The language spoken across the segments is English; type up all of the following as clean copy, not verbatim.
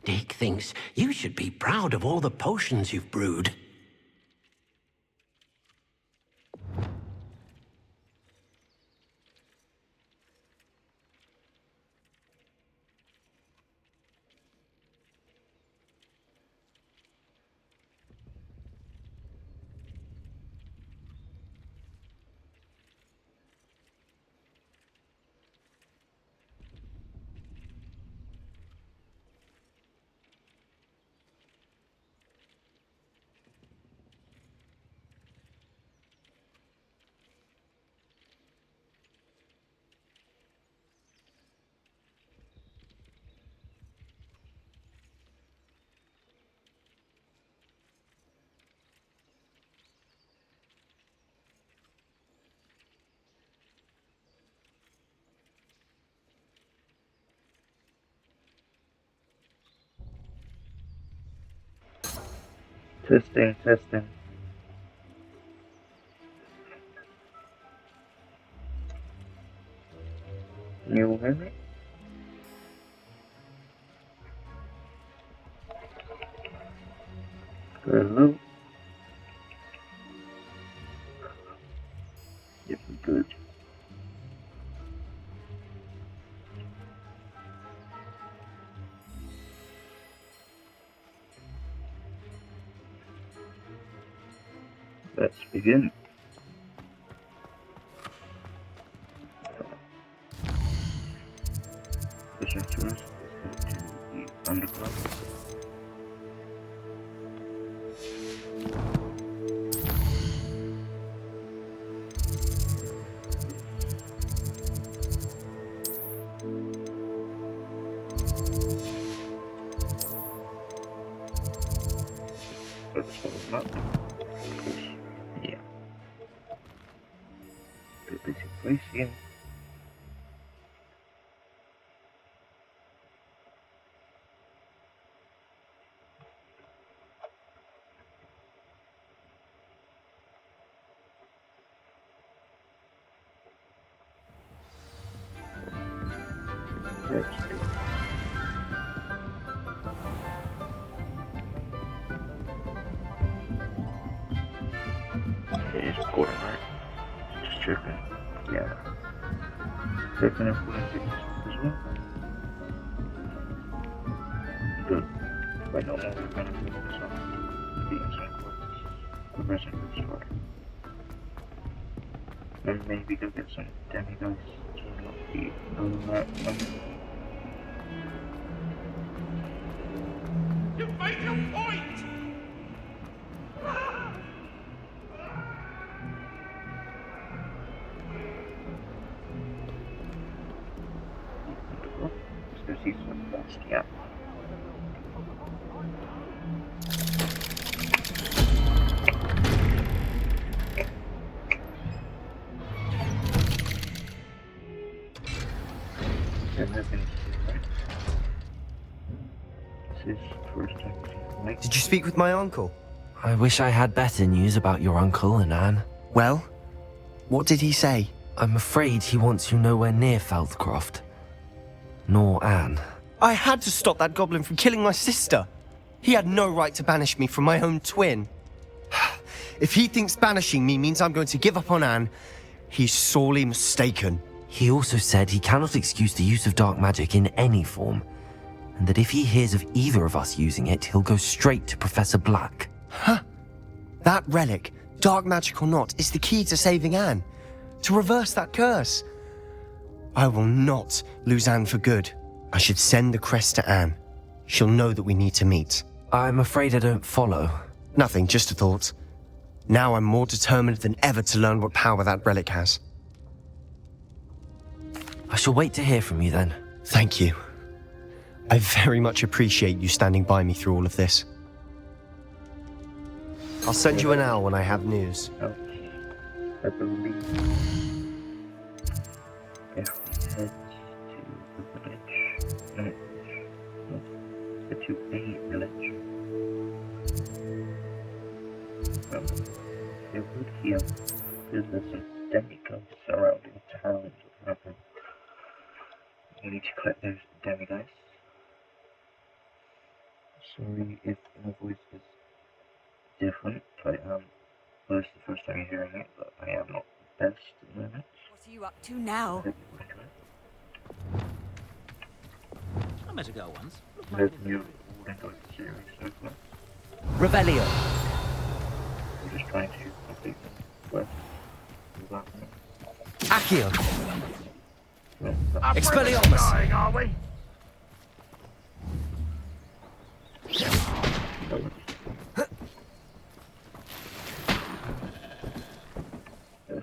Dick thinks you should be proud of all the potions you've brewed. Testing, testing. Can you all hear me? Hello? Yes, good. Let's begin. Pushing through us, let's go to the underground. Let's follow the map. Yeah. The basic place here. Let's go. It's recording, right? Just checking. Yeah. Checking if we're in as well. Good. But no longer gonna focus on the inside quests. Progressing to the story. And maybe go get some demigods to unlock the other map. You made your point! Let's go see some lost, yeah. Did you speak with my uncle? I wish I had better news about your uncle and Anne. Well, what did he say? I'm afraid he wants you nowhere near Feldcroft. Nor Anne. I had to stop that goblin from killing my sister. He had no right to banish me from my own twin. If he thinks banishing me means I'm going to give up on Anne, he's sorely mistaken. He also said he cannot excuse the use of dark magic in any form, and that if he hears of either of us using it, he'll go straight to Professor Black. Huh? That relic, dark magic or not, is the key to saving Anne. To reverse that curse. I will not lose Anne for good. I should send the crest to Anne. She'll know that we need to meet. I'm afraid I don't follow. Nothing, just a thought. Now I'm more determined than ever to learn what power that relic has. I shall wait to hear from you then. Thank you. I very much appreciate you standing by me through all of this. I'll send you an owl when I have news. Okay. I believe if we head to the village, to a village. It would heal because there's some demigods surrounding towns of Rubble. We need to collect those demigods. Sorry if my voice is different. Well, it's the first time you're hearing it, but I am not the best at the moment. What are you up to I now? hope you will enjoy it. I met a girl once. Looked I like hope an you will enjoy the series so far. Revelio. We're just trying to complete the quest without me. Accio. Well, Expelliarmus. Dying, are we?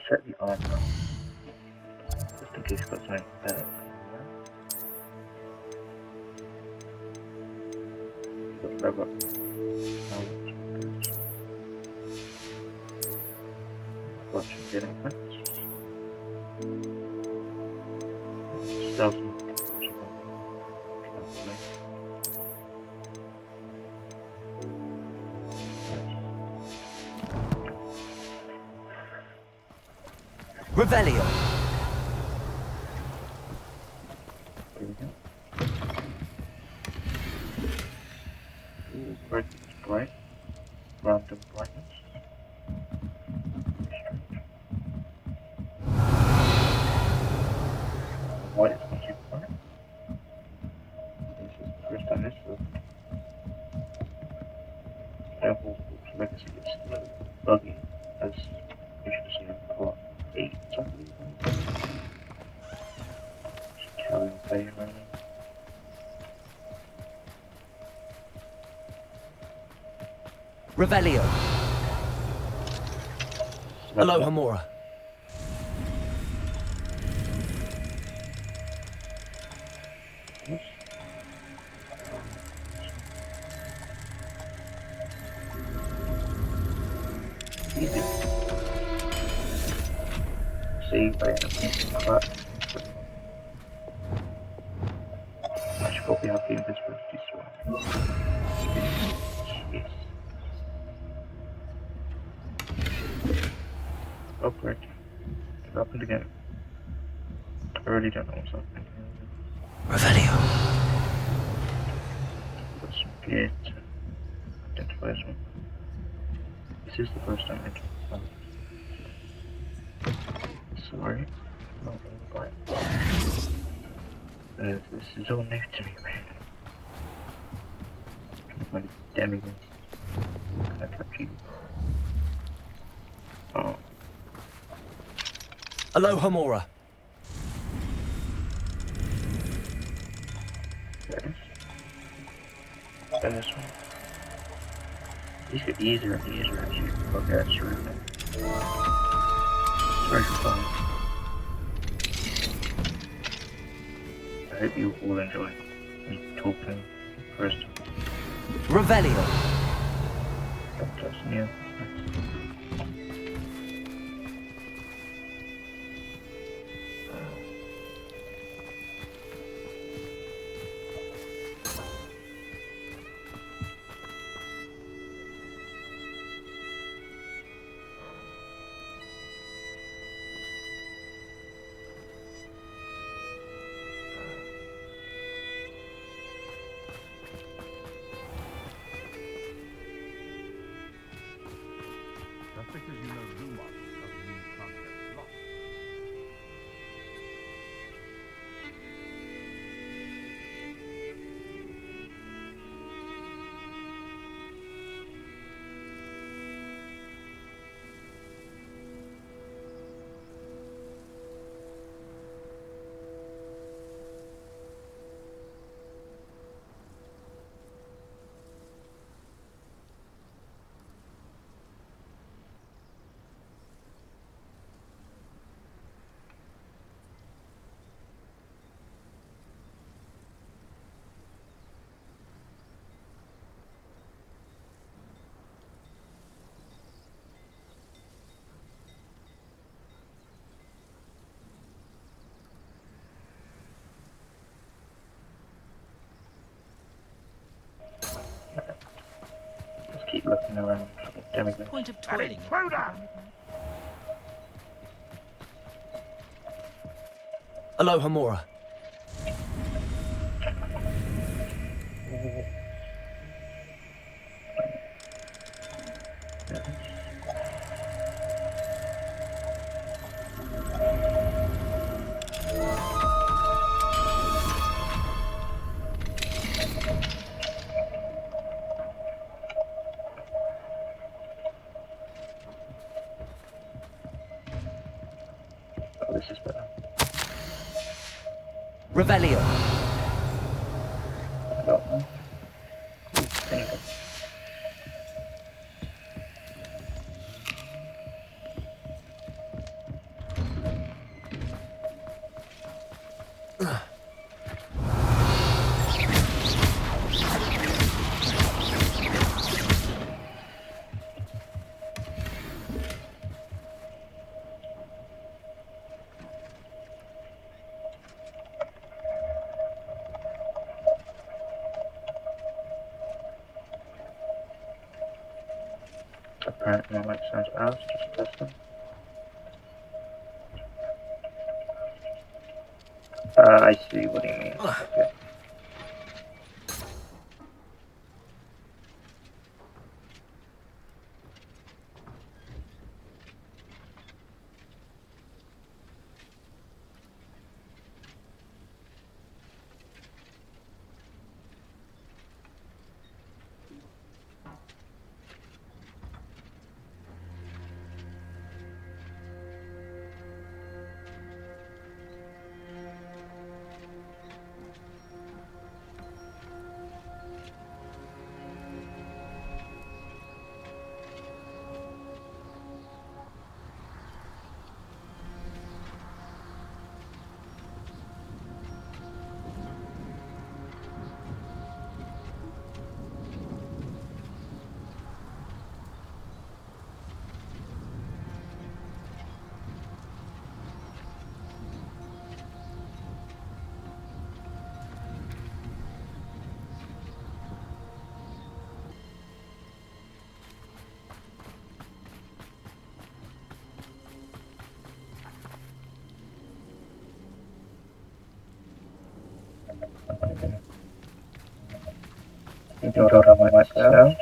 Set the armor just in case you've got something better. Got level up. Watching getting points. 1,000. Revelio. Here we go. Ooh, bright. Random brightness. White is not super bright. This is the first time this will. Hogwarts Legacy is still buggy, as you should have seen in part 8, I believe. Just carrying Bay around. Revelio. Alohomora. Easy. See, I should probably have the invisibility sword. Yes. Oh, great. It happened again. I really don't know what's happening here. Revelio. Got some gear to identify as well. This is the first time entering the planet. Sorry, not all right. This is all new to me, man. When demigod, can I touch you? Oh, Alohomora. there it is. And this one. These get easier and easier as you progress through them. Very fun. I hope you all enjoy me talking first. Revelio. That's new. Just because you know Lumos doesn't mean you can't get lost. Just keep looking around for the demigods. Point of An toiling. intruder! Alohomora. Revelio. I don't know. Anyway. Apparently my mic sounds out, just testing. I see what you mean. Okay. You don't have my mic sound?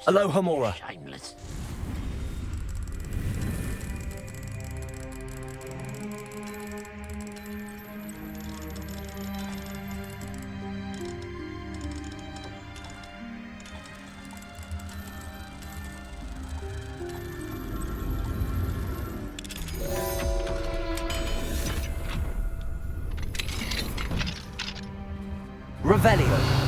Aloha Mora. Shameless. Revelio.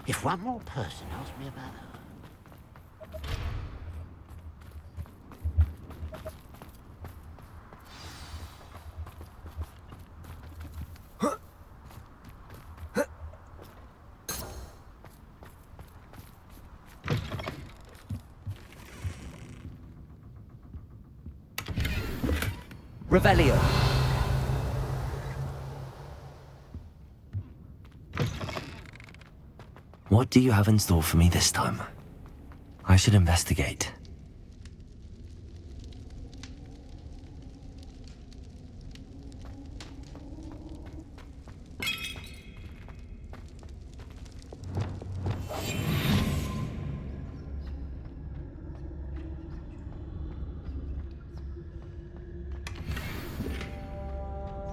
If one more person asks me about her... Revelio. What do you have in store for me this time? I should investigate.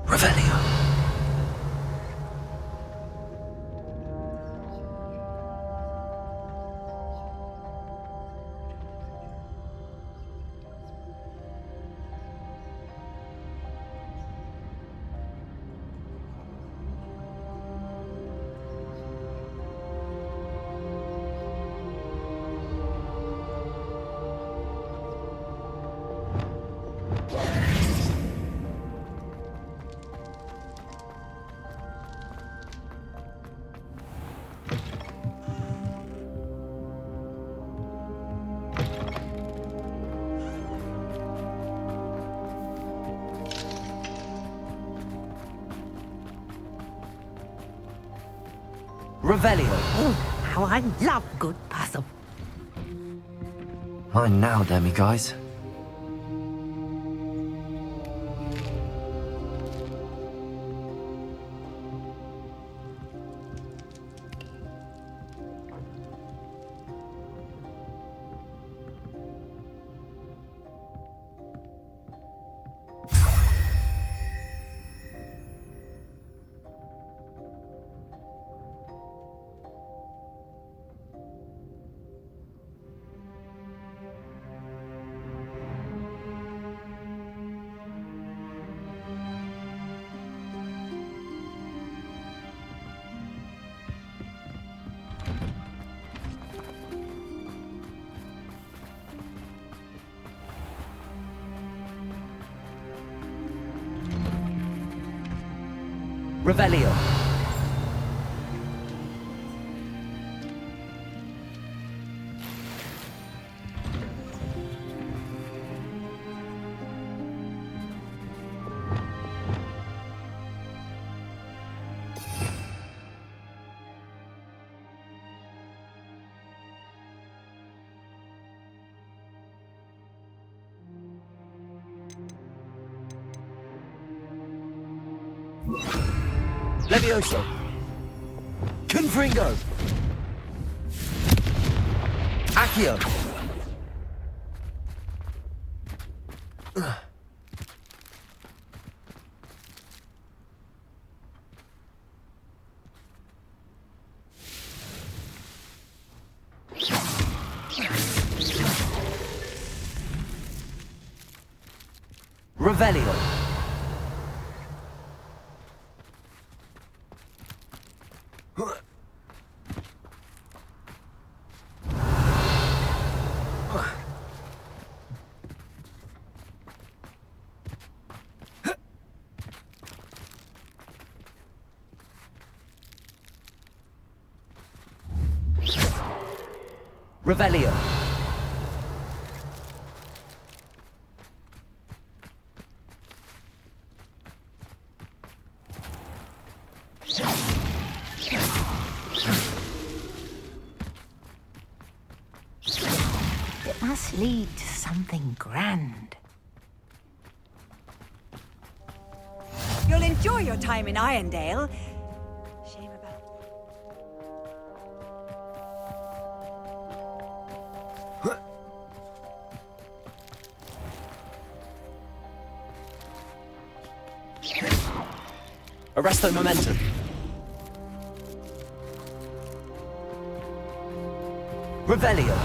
Revelio. Revelio. Oh, how I love good puzzle. Mine now, Demi guys. Revelio. Levioso. Confringo. Accio. Revelio. Revelio. It must lead to something grand. You'll enjoy your time in Irondale. Shame about... Arresto momentum. Revelio.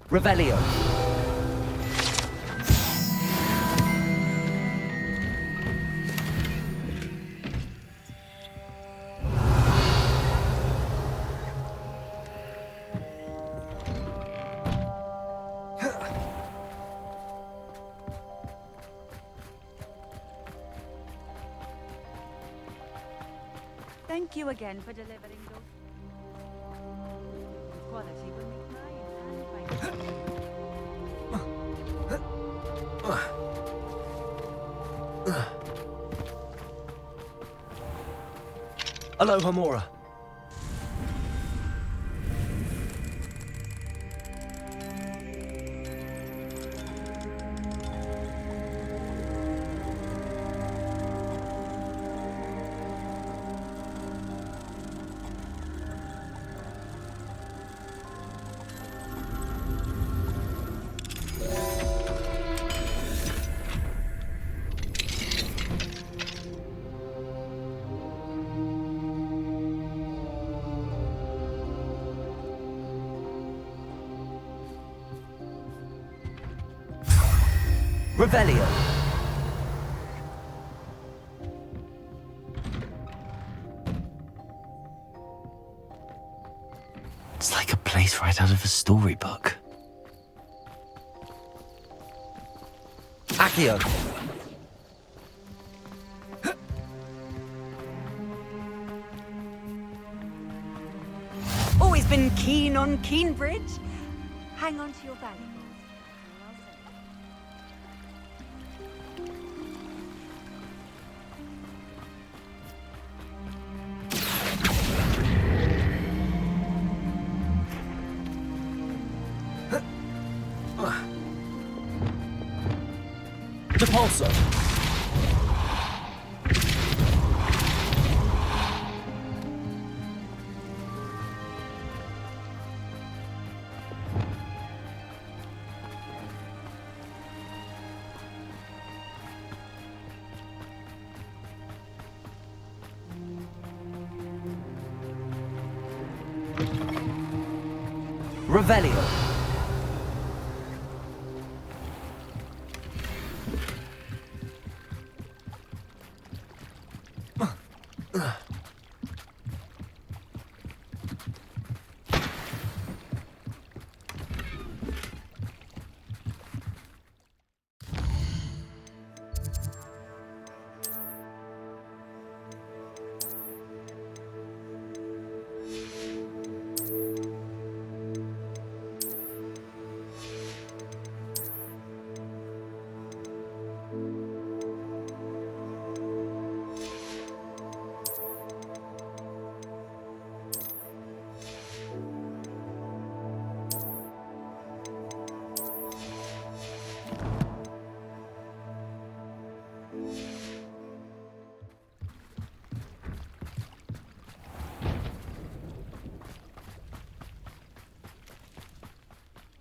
Revelio. Thank you again for delivering those. Quality will make mine. Aloha Mora. Revelio. It's like a place right out of a storybook. Accio. Always been keen on Keenbridge. Hang on to your valuables. Depulso! Revelio.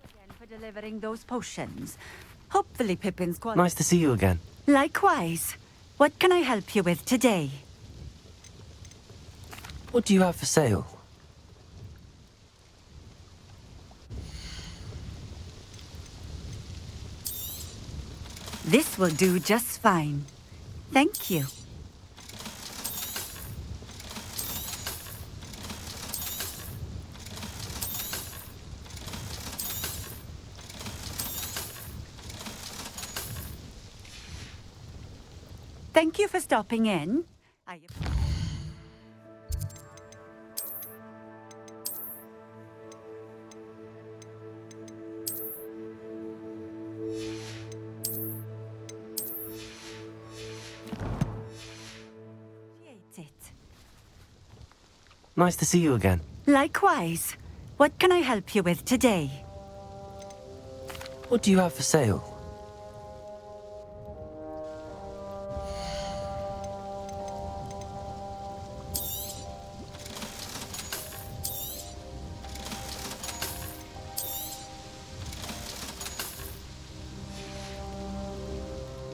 Again for delivering those potions. Hopefully Pippin's quality. Nice to see you again. Likewise. What can I help you with today? What do you have for sale? This will do just fine. Thank you. Thank you for stopping in. Appreciate it. Nice to see you again. Likewise. What can I help you with today? What do you have for sale?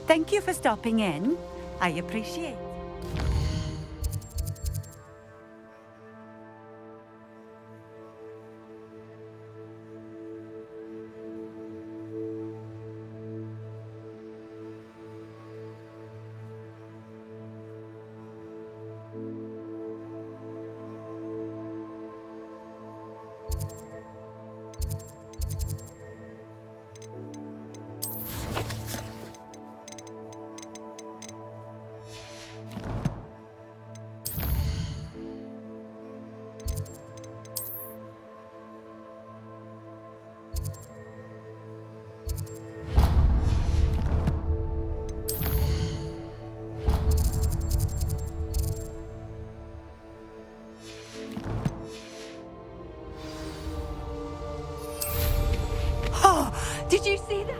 Thank you for stopping in. I appreciate it. Oh, did you see that?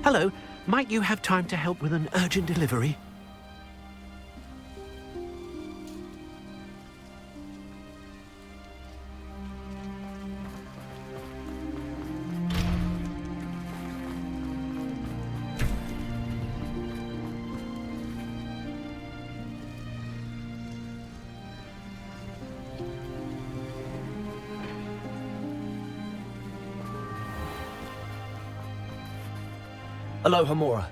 Hello, might you have time to help with an urgent delivery? Aloha Mora.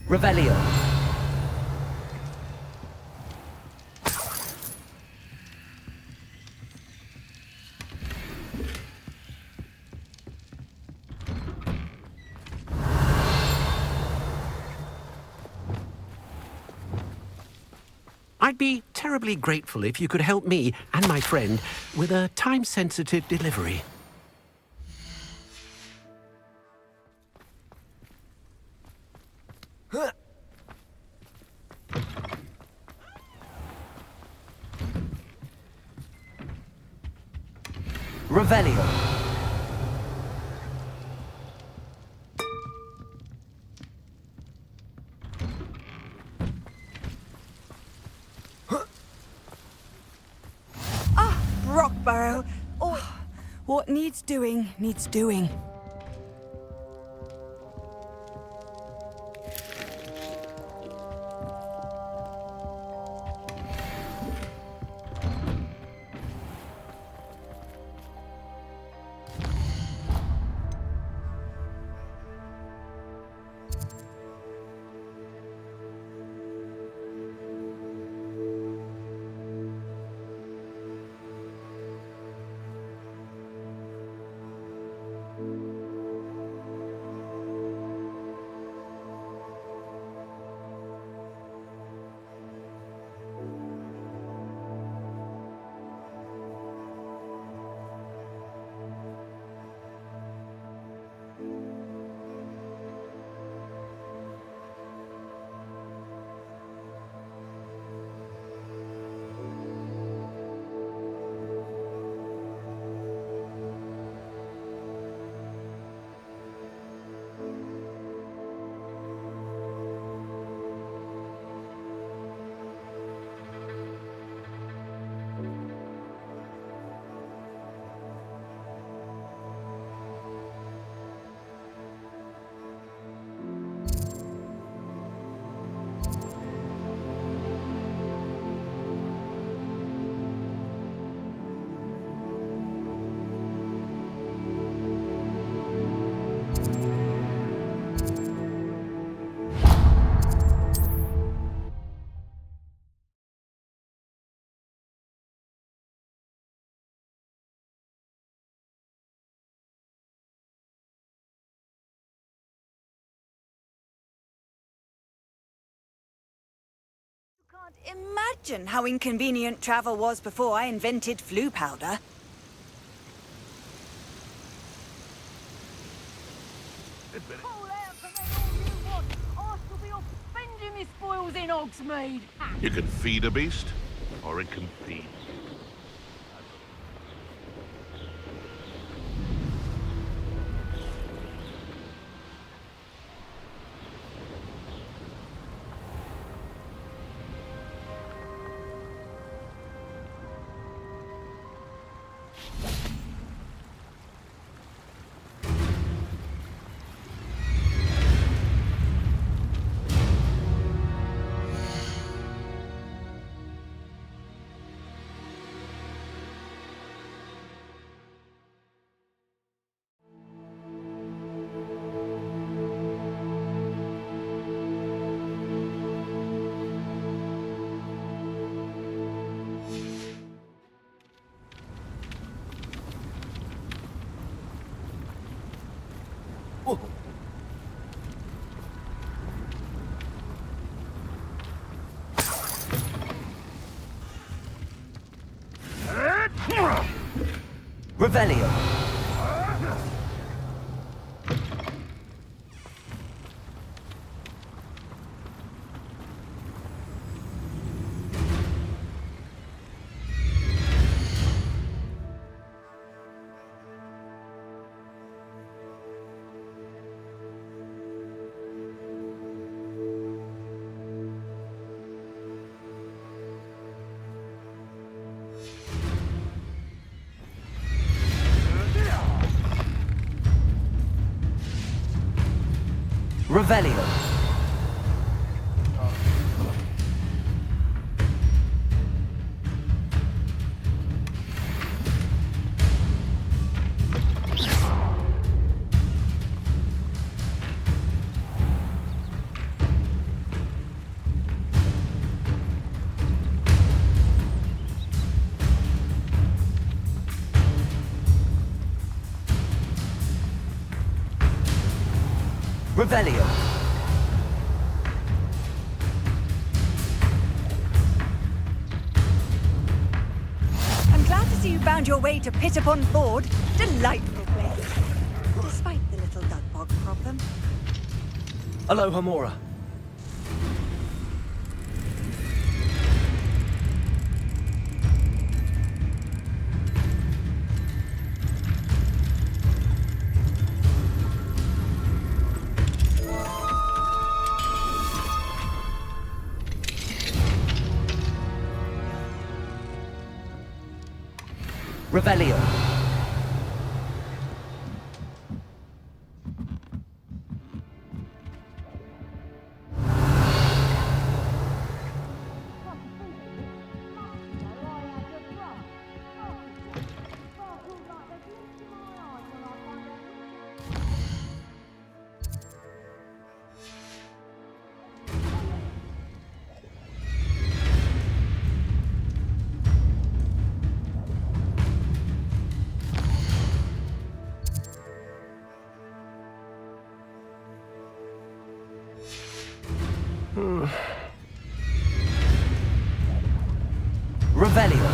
Revelio. I'd be terribly grateful if you could help me and my friend with a time-sensitive delivery. Revelio. Rockborough. Oh, what needs doing, needs doing. Can't imagine how inconvenient travel was before I invented flu powder. Call out for me all you want. I shall be off spending me spoils in Hogsmeade. You can feed a beast, or it can feed. Revelio. Revelio. Revelio. I'm glad to see you found your way to Pit Upon Ford. Delightful place. Despite the little dug bog problem. Aloha Mora. Revelio. Revelio.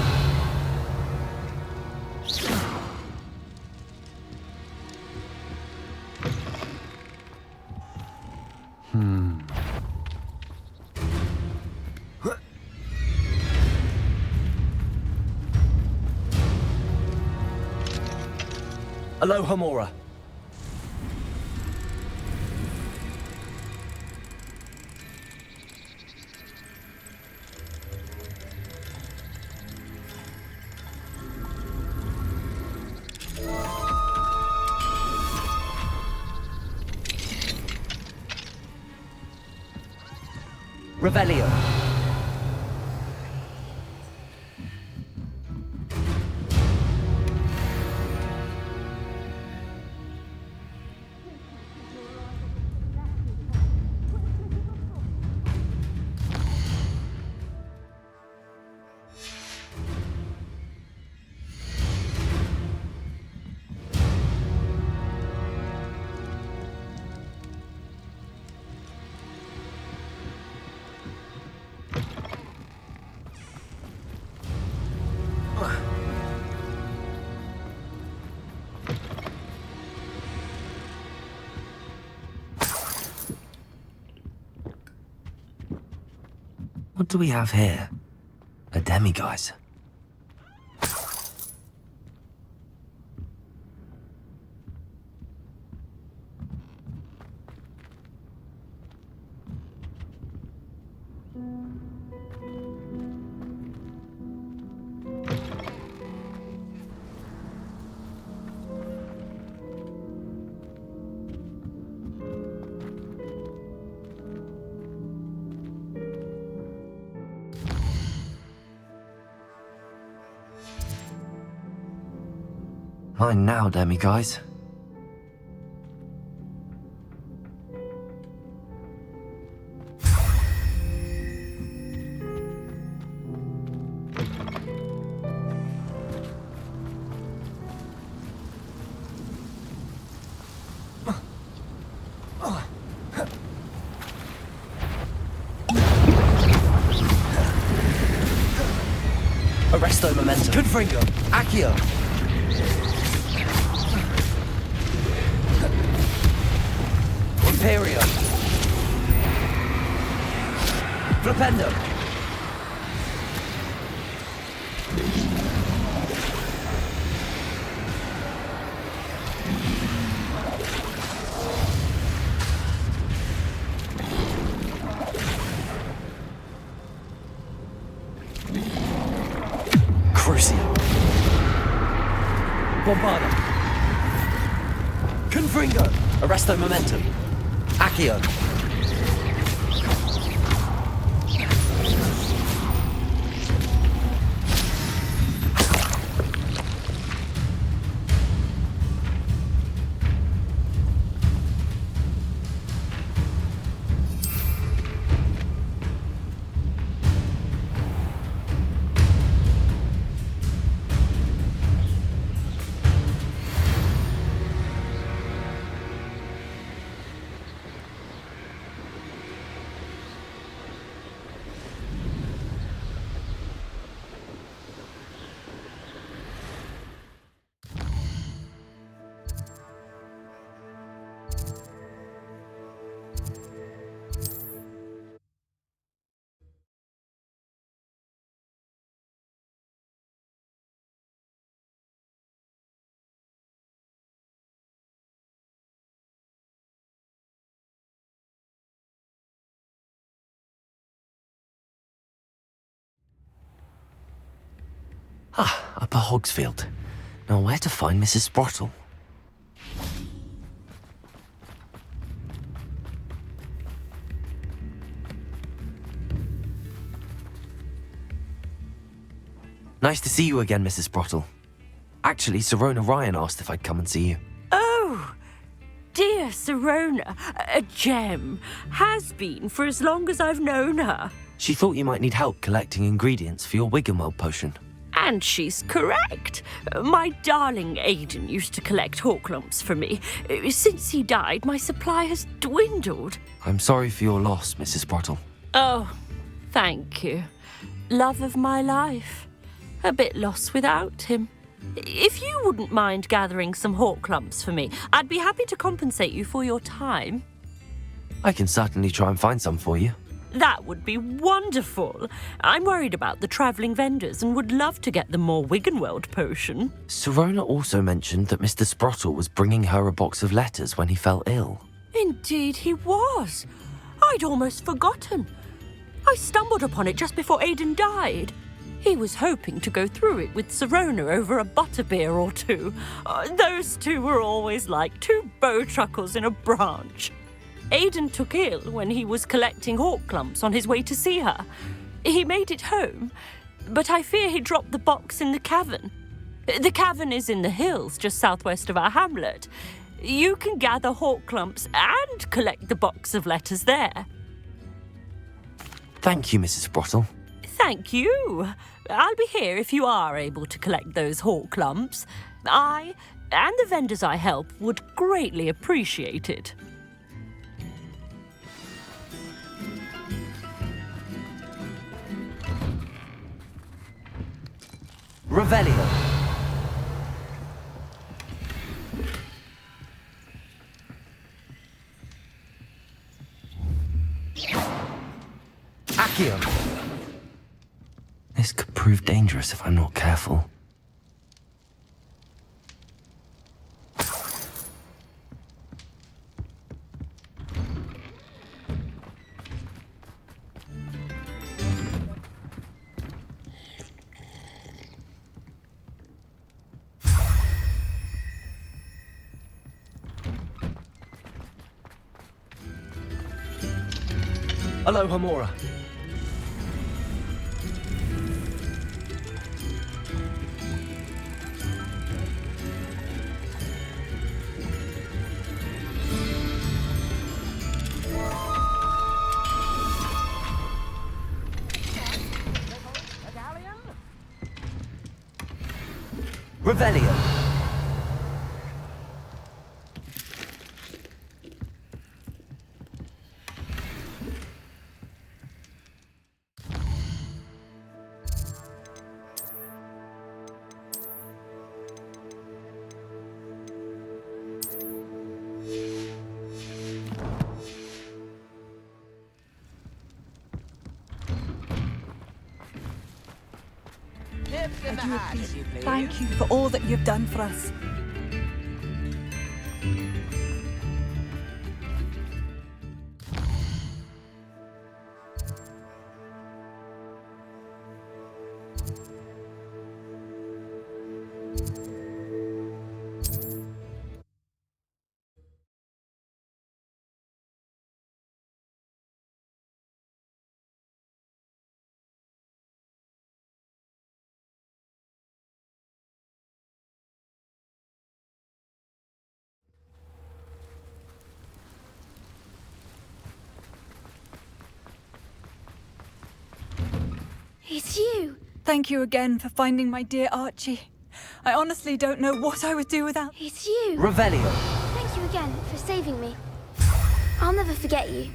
Aloha Mora. Revelio. What do we have here? A demiguise. Mine now, demiguise. Arresto Momentum. Confringo. Accio. Imperio. Flipendo. Crucio. Bombarda. Confringo. Arresto Momentum. Accio! Upper Hogsfield. Now where to find Mrs. Sprottle? Nice to see you again, Mrs. Sprottle. Actually, Sirona Ryan asked if I'd come and see you. Oh, dear Sirona, a gem. Has been for as long as I've known her. She thought you might need help collecting ingredients for your Wiggenweld potion. And she's correct. My darling Aidan used to collect hawk lumps for me. Since he died, my supply has dwindled. I'm sorry for your loss, Mrs. Sprottle. Oh, thank you. Love of my life. A bit lost without him. If you wouldn't mind gathering some hawk lumps for me, I'd be happy to compensate you for your time. I can certainly try and find some for you. That would be wonderful. I'm worried about the travelling vendors and would love to get them more Wiggenweld potion. Sirona also mentioned that Mr. Sprottle was bringing her a box of letters when he fell ill. Indeed he was. I'd almost forgotten. I stumbled upon it just before Aidan died. He was hoping to go through it with Sirona over a butterbeer or two. Those two were always like two bowtruckles in a branch. Aidan took ill when he was collecting hawk clumps on his way to see her. He made it home, but I fear he dropped the box in the cavern. The cavern is in the hills just southwest of our hamlet. You can gather hawk clumps and collect the box of letters there. Thank you, Mrs. Sprottle. Thank you. I'll be here if you are able to collect those hawk lumps. I and the vendors I help would greatly appreciate it. Revelio. Accio. This could prove dangerous if I'm not careful. Hello, Hamora. Revelio. Thank you for all that you've done for us. It's you. Thank you again for finding my dear Archie. I honestly don't know what I would do without... It's you. Revelio. Thank you again for saving me. I'll never forget you.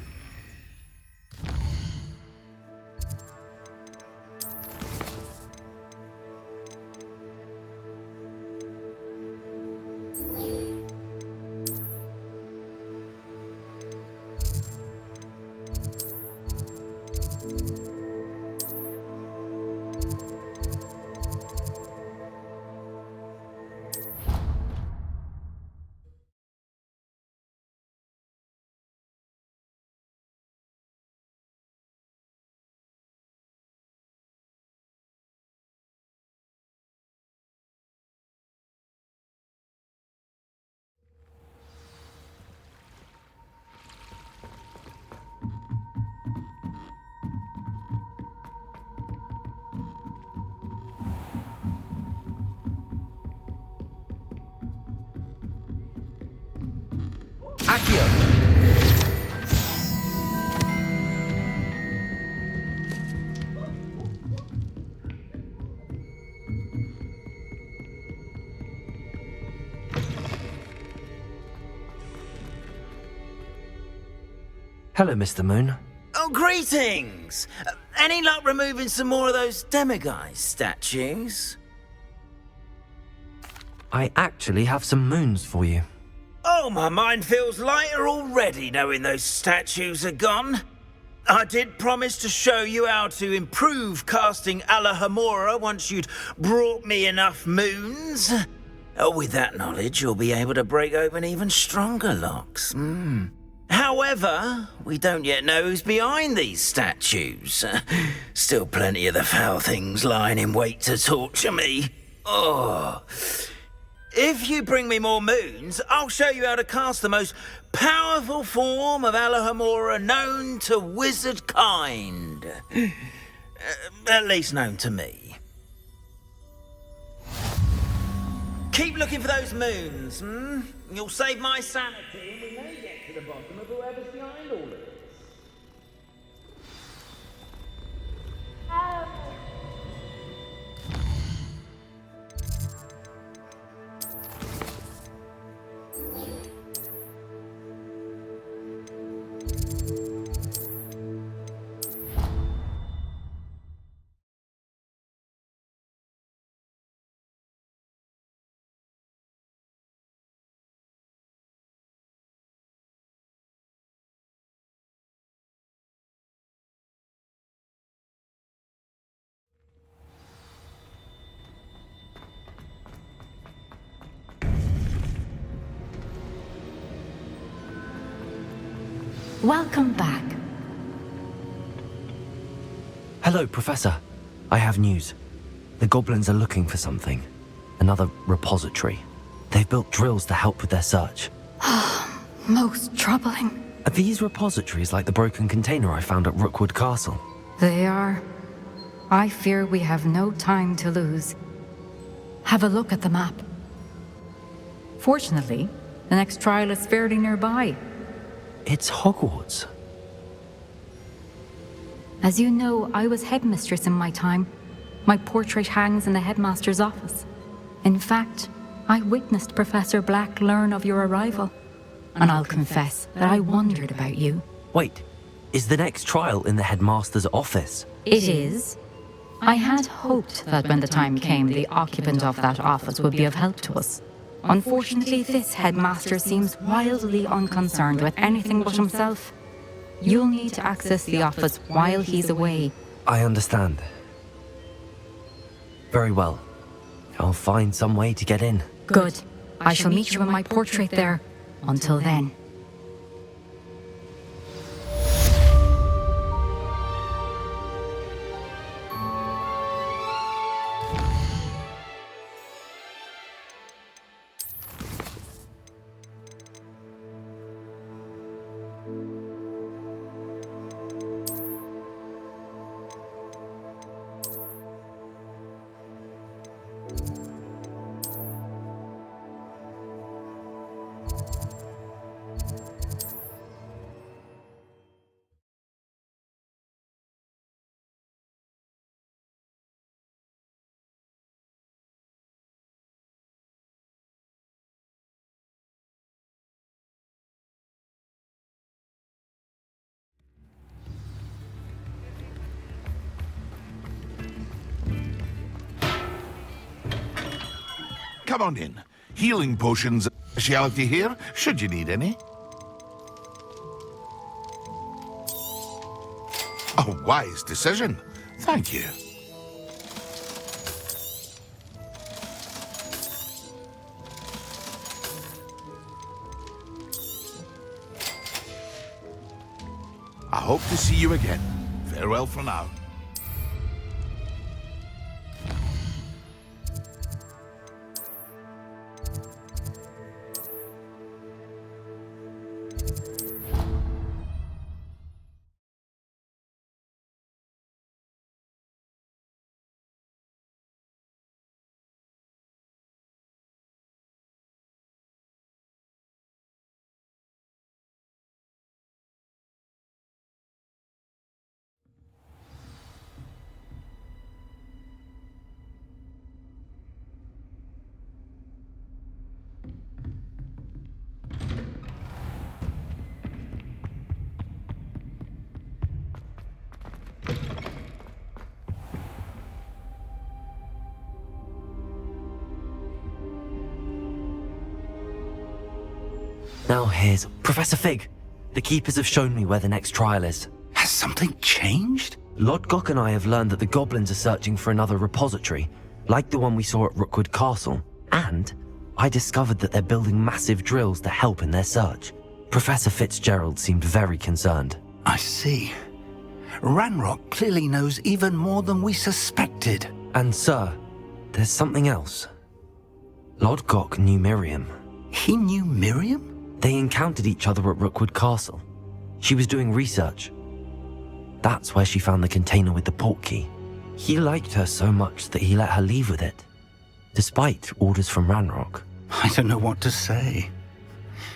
Accio. Hello, Mr. Moon. Oh, greetings! Any luck removing some more of those demiguise statues? I actually have some moons for you. Oh, my mind feels lighter already knowing those statues are gone. I did promise to show you how to improve casting Alahamora once you'd brought me enough moons. With that knowledge, you'll be able to break open even stronger locks. However, we don't yet know who's behind these statues. Still plenty of the foul things lying in wait to torture me. Oh. If you bring me more moons, I'll show you how to cast the most powerful form of Alahamora known to wizard kind. At least known to me. Keep looking for those moons, You'll save my sanity and we may get to the bottom of whoever's behind all of this. Welcome back. Hello, Professor. I have news. The goblins are looking for something. Another repository. They've built drills to help with their search. Most troubling. Are these repositories like the broken container I found at Rookwood Castle? They are. I fear we have no time to lose. Have a look at the map. Fortunately, the next trial is fairly nearby. It's Hogwarts. As you know, I was headmistress in my time. My portrait hangs in the headmaster's office. In fact, I witnessed Professor Black learn of your arrival. And I'll confess that I wondered about you. Wait, is the next trial in the headmaster's office? It is. I had hoped that when the time came, the occupant of that office would be of help to us. Unfortunately, this headmaster seems wildly unconcerned with anything but himself. You'll need to access the office while he's away. I understand. Very well. I'll find some way to get in. Good. I shall meet you in my portrait there. Until then. come on in. Healing potions are a speciality here, should you need any. A wise decision. Thank you. I hope to see you again. Farewell for now. Now here's Professor Fig. The Keepers have shown me where the next trial is. Has something changed? Lodgok and I have learned that the goblins are searching for another repository, like the one we saw at Rookwood Castle. And I discovered that they're building massive drills to help in their search. Professor Fitzgerald seemed very concerned. I see. Ranrock clearly knows even more than we suspected. And sir, there's something else. Lodgok knew Miriam. He knew Miriam? They encountered each other at Rookwood Castle. She was doing research. That's where she found the container with the portkey. He liked her so much that he let her leave with it, despite orders from Ranrock. I don't know what to say.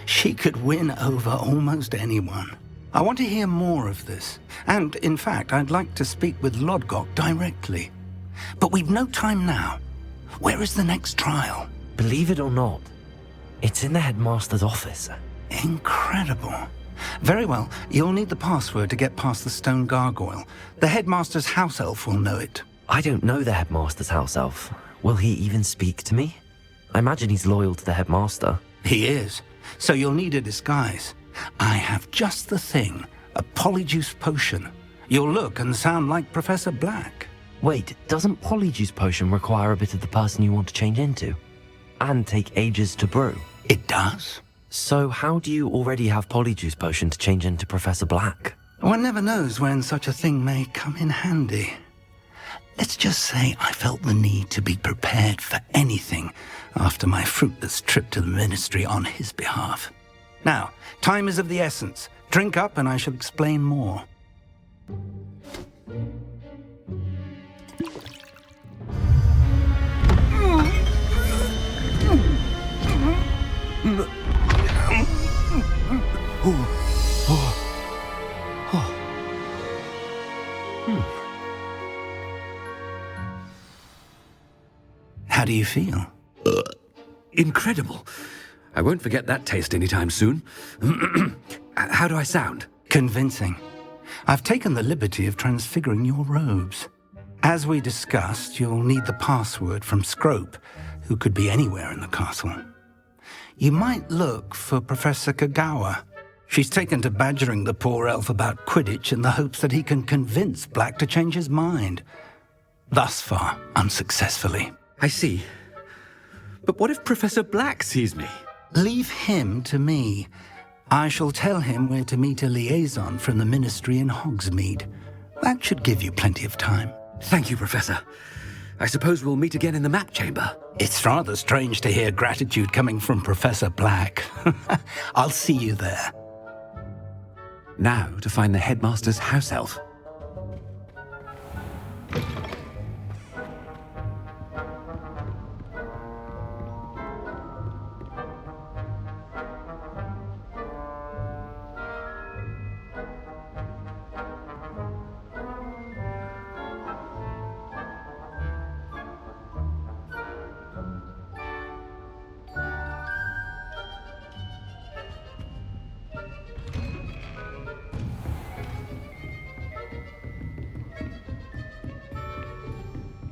She could win over almost anyone. I want to hear more of this. And, in fact, I'd like to speak with Lodgok directly. But we've no time now. Where is the next trial? Believe it or not, it's in the headmaster's office. Incredible. Very well, you'll need the password to get past the stone gargoyle. The headmaster's house elf will know it. I don't know the headmaster's house elf. Will he even speak to me? I imagine he's loyal to the headmaster. He is. So you'll need a disguise. I have just the thing. A polyjuice potion. You'll look and sound like Professor Black. Wait, doesn't polyjuice potion require a bit of the person you want to change into? And take ages to brew? It does. So how do you already have polyjuice potion to change into Professor Black? One never knows when such a thing may come in handy. Let's just say I felt the need to be prepared for anything after my fruitless trip to the ministry on his behalf. Now, time is of the essence. Drink up and I shall explain more. How do you feel? Incredible. I won't forget that taste anytime soon. How do I sound? Convincing. I've taken the liberty of transfiguring your robes. As we discussed, you'll need the password from Scrope, who could be anywhere in the castle. You might look for Professor Kagawa. She's taken to badgering the poor elf about Quidditch in the hopes that he can convince Black to change his mind. Thus far, unsuccessfully. I see. But what if Professor Black sees me? Leave him to me. I shall tell him where to meet a liaison from the ministry in Hogsmeade. That should give you plenty of time. Thank you, Professor. I suppose we'll meet again in the map chamber. It's rather strange to hear gratitude coming from Professor Black. I'll see you there. Now to find the headmaster's house elf.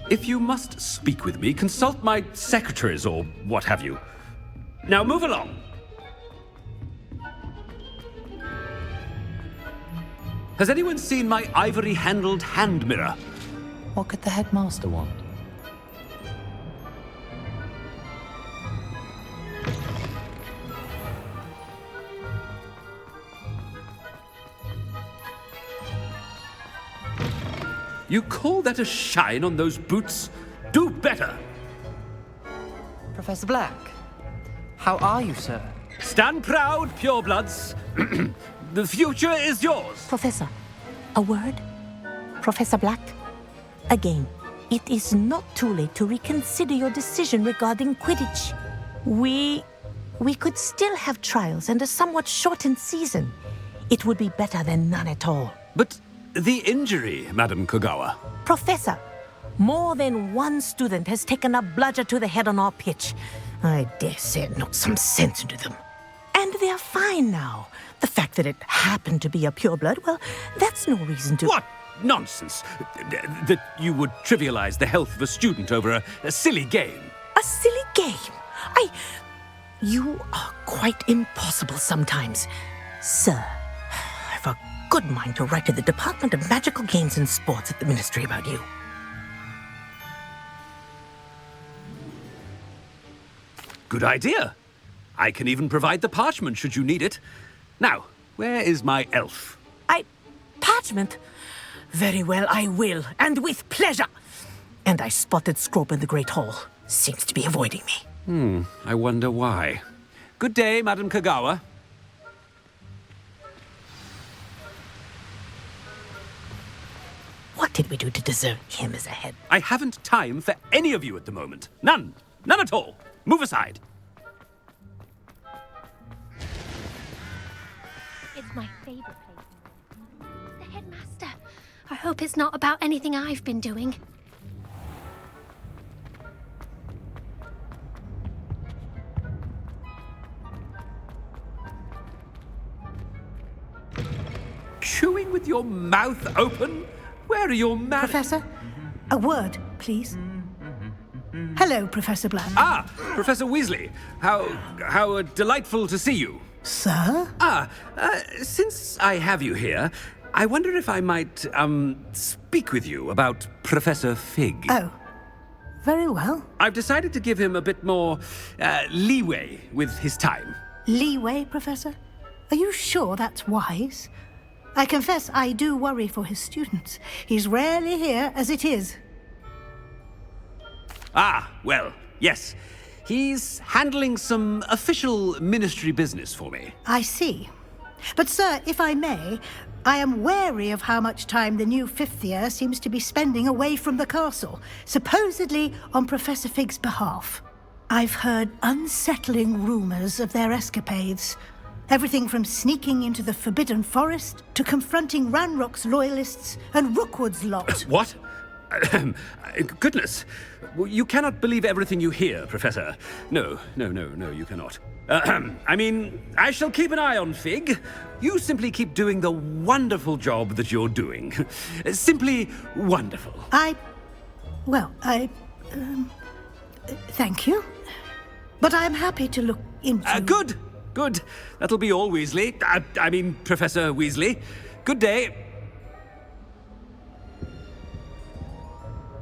If you must speak with me, consult my secretaries or what have you. Now move along. Has anyone seen my ivory-handled hand mirror? What could the headmaster want? You call that a shine on those boots? Do better! Professor Black, how are you, sir? Stand proud, purebloods. The future is yours. Professor, a word? Professor Black? Again, it is not too late to reconsider your decision regarding Quidditch. We could still have trials and a somewhat shortened season. It would be better than none at all. But the injury, Madam Kogawa. Professor, more than one student has taken a bludger to the head on our pitch. I dare say it knocked some sense into them. And they're fine now. The fact that it happened to be a pureblood, well, that's no reason to... What nonsense! That you would trivialize the health of a student over a silly game. A silly game? You are quite impossible sometimes. Sir, I've a good mind to write to the Department of Magical Games and Sports at the Ministry about you. Good idea. I can even provide the parchment should you need it. Now, where is my elf? Parchment? Very well, I will, and with pleasure. And I spotted Scrope in the Great Hall. Seems to be avoiding me. I wonder why. Good day, Madam Kogawa. What did we do to deserve him as a head? I haven't time for any of you at the moment. None. None at all. Move aside. It's my favorite place. The headmaster. I hope it's not about anything I've been doing. Chewing with your mouth open? Where are your manners? Professor, a word, please. Hello, Professor Black. Ah, Professor Weasley. How delightful to see you. Sir? Since I have you here, I wonder if I might, speak with you about Professor Fig. Oh, very well. I've decided to give him a bit more, leeway with his time. Leeway, Professor? Are you sure that's wise? I confess I do worry for his students. He's rarely here as it is. Ah, well, yes. He's handling some official ministry business for me. I see. But, sir, if I may, I am wary of how much time the new fifth year seems to be spending away from the castle, supposedly on Professor Fig's behalf. I've heard unsettling rumors of their escapades. Everything from sneaking into the Forbidden Forest to confronting Ranrock's loyalists and Rookwood's lot. What? Goodness. You cannot believe everything you hear, Professor. No, you cannot. I mean, I shall keep an eye on Fig. You simply keep doing the wonderful job that you're doing. Simply wonderful. Thank you. But I'm happy to look into... Good. That'll be all, Weasley. I mean, Professor Weasley. Good day.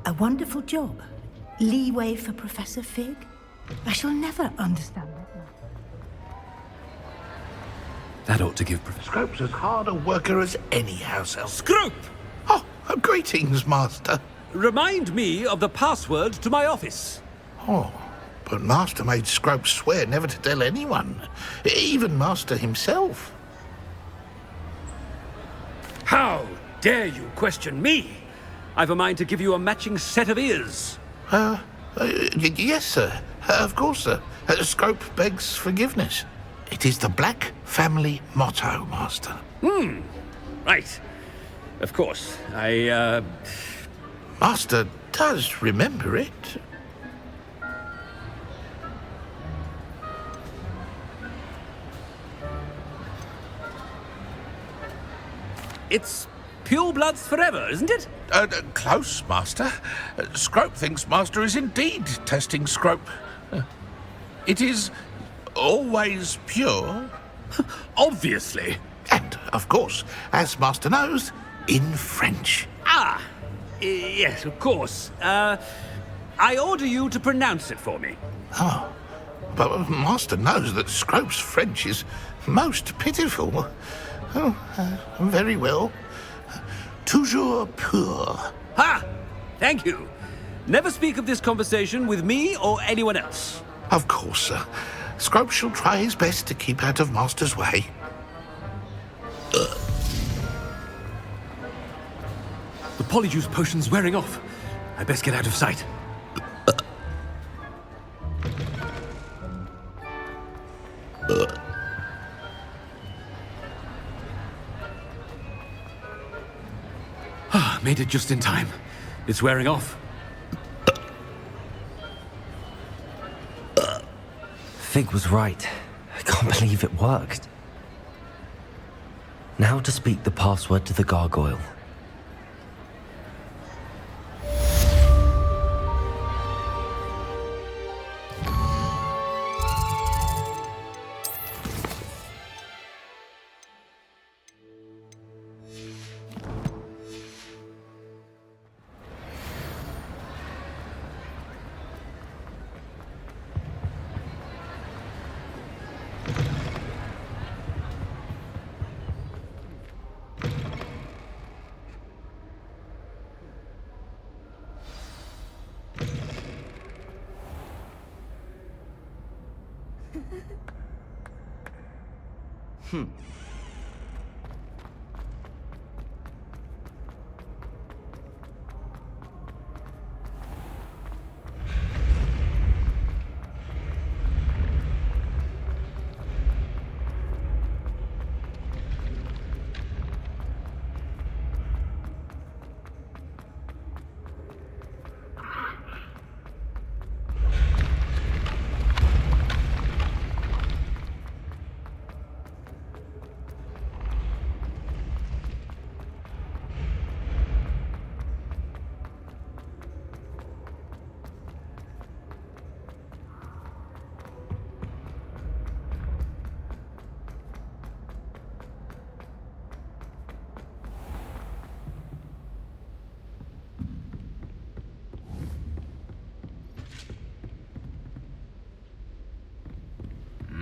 A wonderful job. Leeway for Professor Fig? I shall never understand that now. That ought to give Professor... Scrope's as hard a worker as any house elf. Scrope! Oh, greetings, Master. Remind me of the password to my office. Oh, but Master made Scrope swear never to tell anyone, even Master himself. How dare you question me? I've a mind to give you a matching set of ears. Yes, sir. Of course, sir. Scrope begs forgiveness. It is the Black family motto, Master. Right. Of course. Master does remember it. It's Pure bloods forever, isn't it? Close, Master. Scrope thinks Master is indeed testing Scrope. It is always pure. Obviously. And, of course, as Master knows, in French. Ah, yes, of course. I order you to pronounce it for me. Oh, but Master knows that Scrope's French is most pitiful. Oh, very well. Toujours pur. Ha! Thank you. Never speak of this conversation with me or anyone else. Of course, sir. Scrope shall try his best to keep out of Master's way. The polyjuice potion's wearing off. I best get out of sight. Made it just in time. It's wearing off. Fig was right. I can't believe it worked. Now to speak the password to the gargoyle.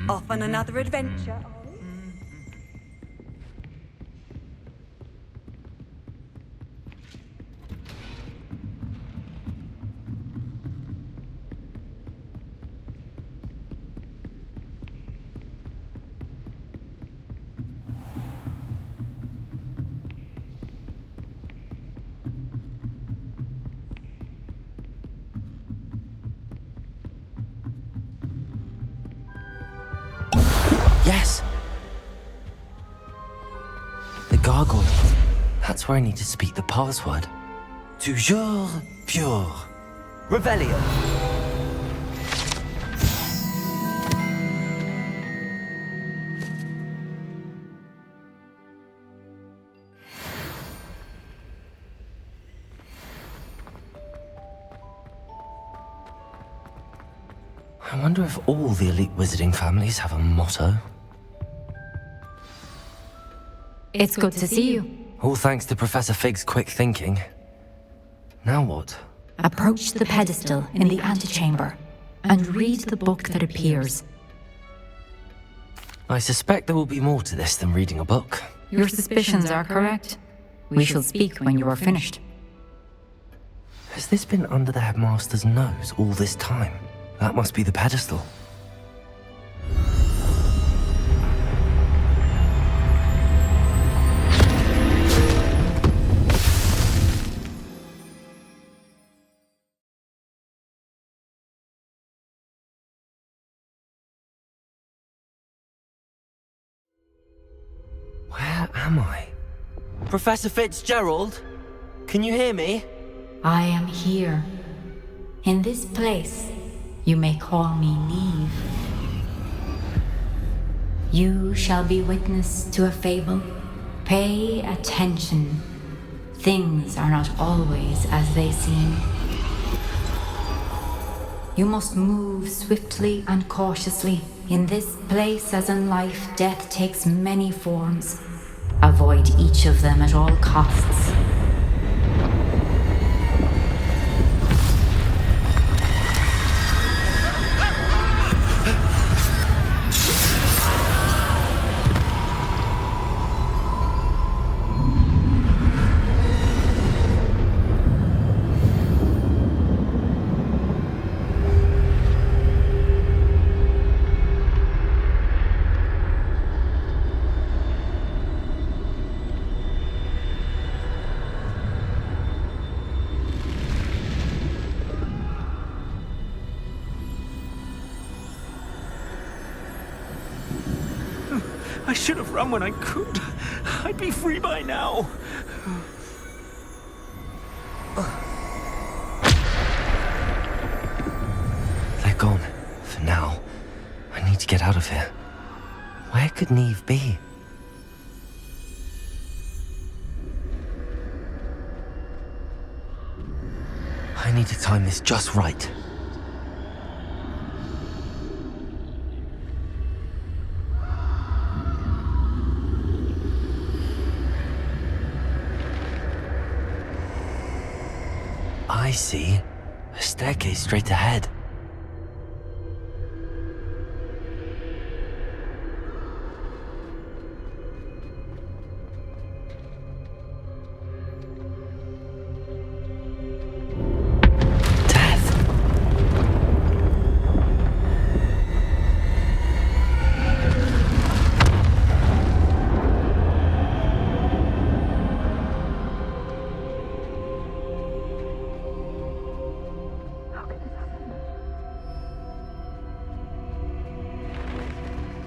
Off on another adventure. Yes! The gargoyle. That's where I need to speak the password. Toujours pure. Revelio. I wonder if all the elite wizarding families have a motto. It's good to see you. All thanks to Professor Fig's quick thinking. Now what? Approach the pedestal in the antechamber and read the book that appears. I suspect there will be more to this than reading a book. Your suspicions are correct. We shall speak when you are finished. Has this been under the headmaster's nose all this time? That must be the pedestal. Where am I? Professor Fitzgerald? Can you hear me? I am here. In this place, you may call me Neve. You shall be witness to a fable. Pay attention. Things are not always as they seem. You must move swiftly and cautiously. In this place, as in life, death takes many forms. Avoid each of them at all costs. I should have run when I could. I'd be free by now. They're gone. For now. I need to get out of here. Where could Neve be? I need to time this just right. I see. A staircase straight ahead.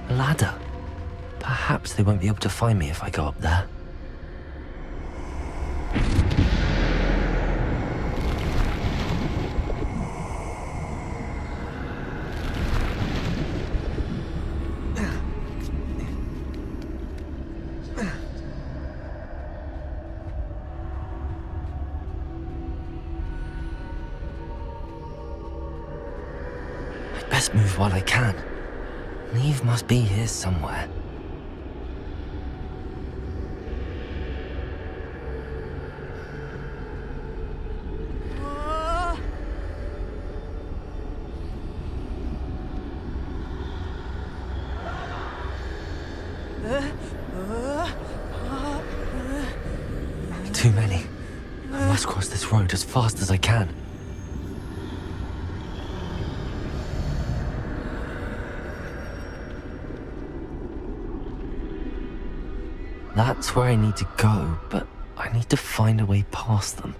A ladder. Perhaps they won't be able to find me if I go up there. I'd best move while I can. Neve must be here somewhere. Too many. I must cross this road as fast as I can. That's where I need to go, but I need to find a way past them.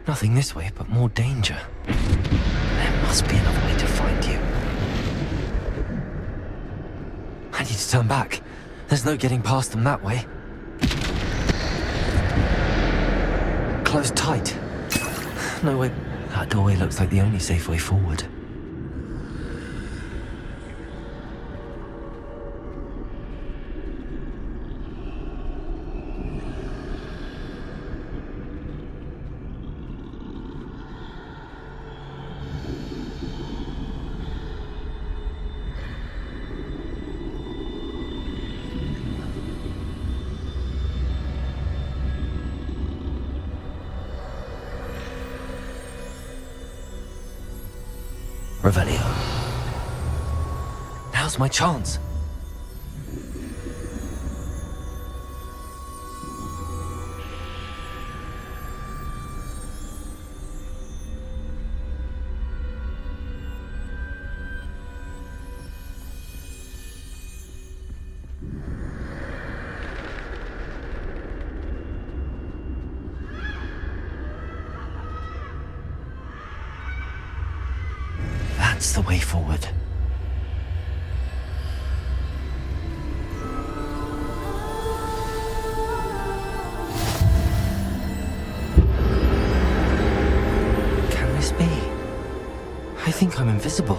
Nothing this way, but more danger. There must be another way to find you. I need to turn back. There's no getting past them that way. Closed tight. No way. That doorway looks like the only safe way forward. Revelio. Now's my chance. That's the way forward. Can this be? I think I'm invisible.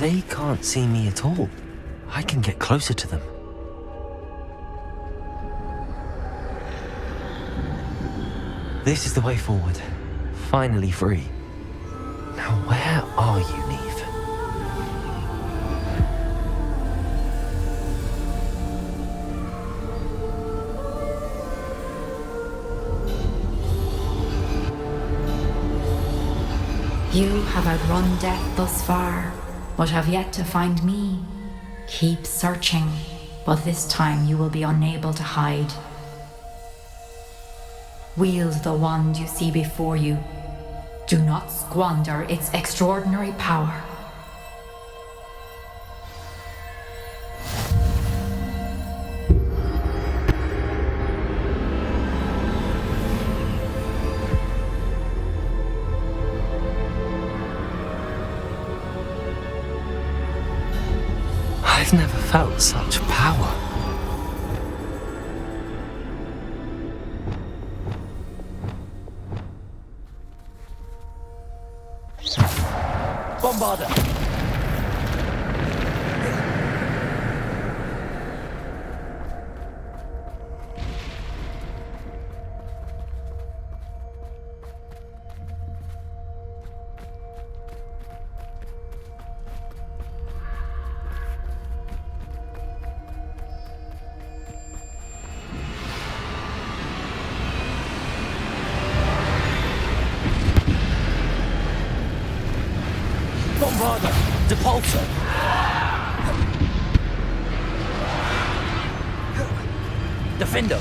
They can't see me at all. I can get closer to them. This is the way forward. Finally free. Now where are you, Neve? You have outrun death thus far, but have yet to find me. Keep searching, but this time you will be unable to hide. Wield the wand you see before you. Do not squander its extraordinary power. I've never felt such power. Bombarder! Bombarder! Depulsor! Defender!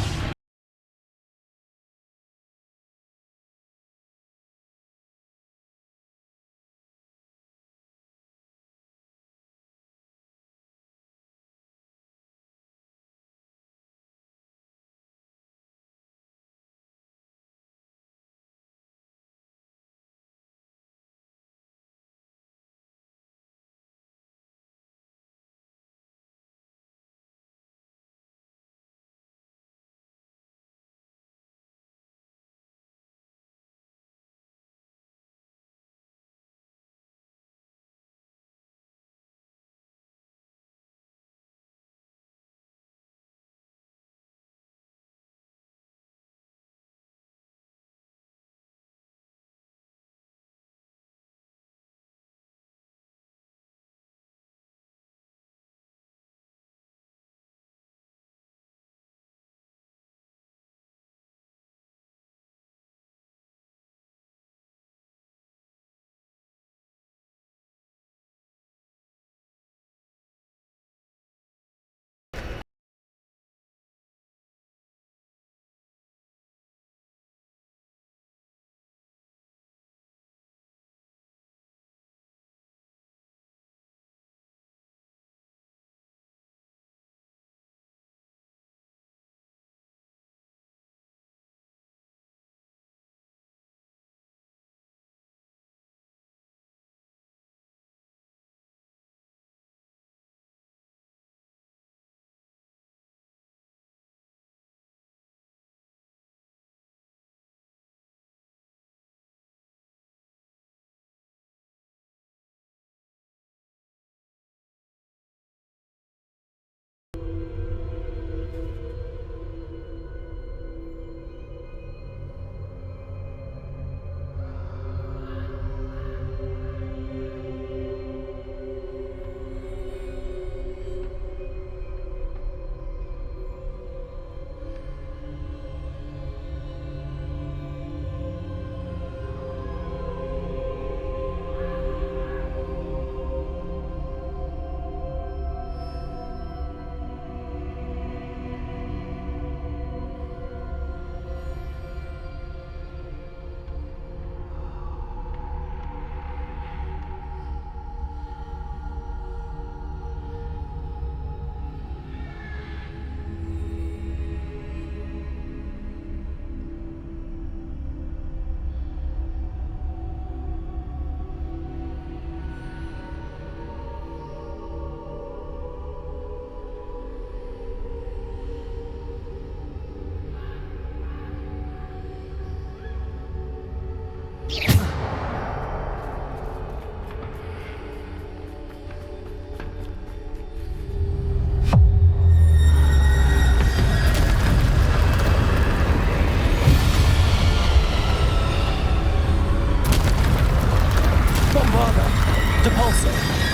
Depulso.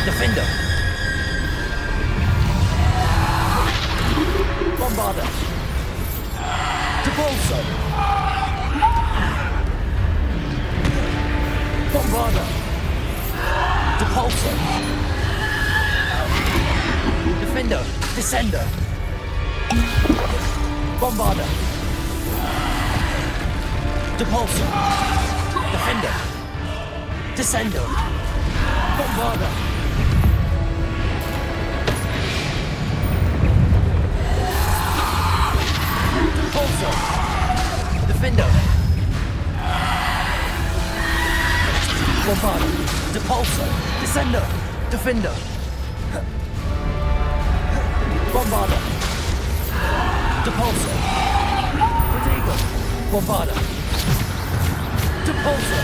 Defender. Bombarder. Depulso. Bombarder. Depulso. Defender. Descender. Bombarder. Depulso. Defender. Descender. Bombarder. Depulso. Defender. Bombarder. Depulso. Descender. Defender. Bombarder. Depulso. Protego. Bombarder. Depulso.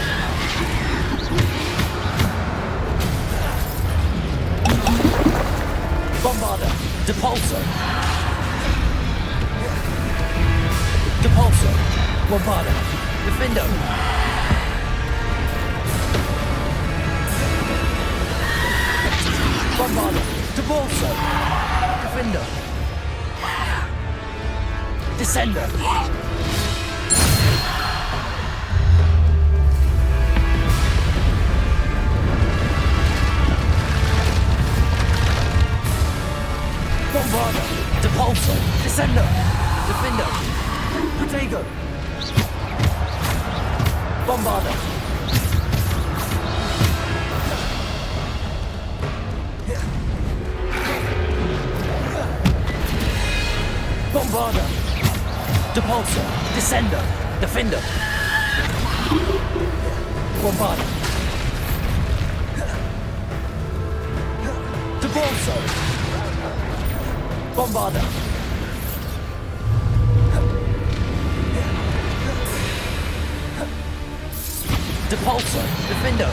Bombarder. Depulso. Depulso. Bombarder. Defender. Bombarder. Depulso. Defender. Descender. Bombarder. Depulso. Descender. Defender. Protego. Bombarder. Bombarder. Depulso. Descender. Defender. Bombarder. Depulso. Bombarder. Depulso. Defender.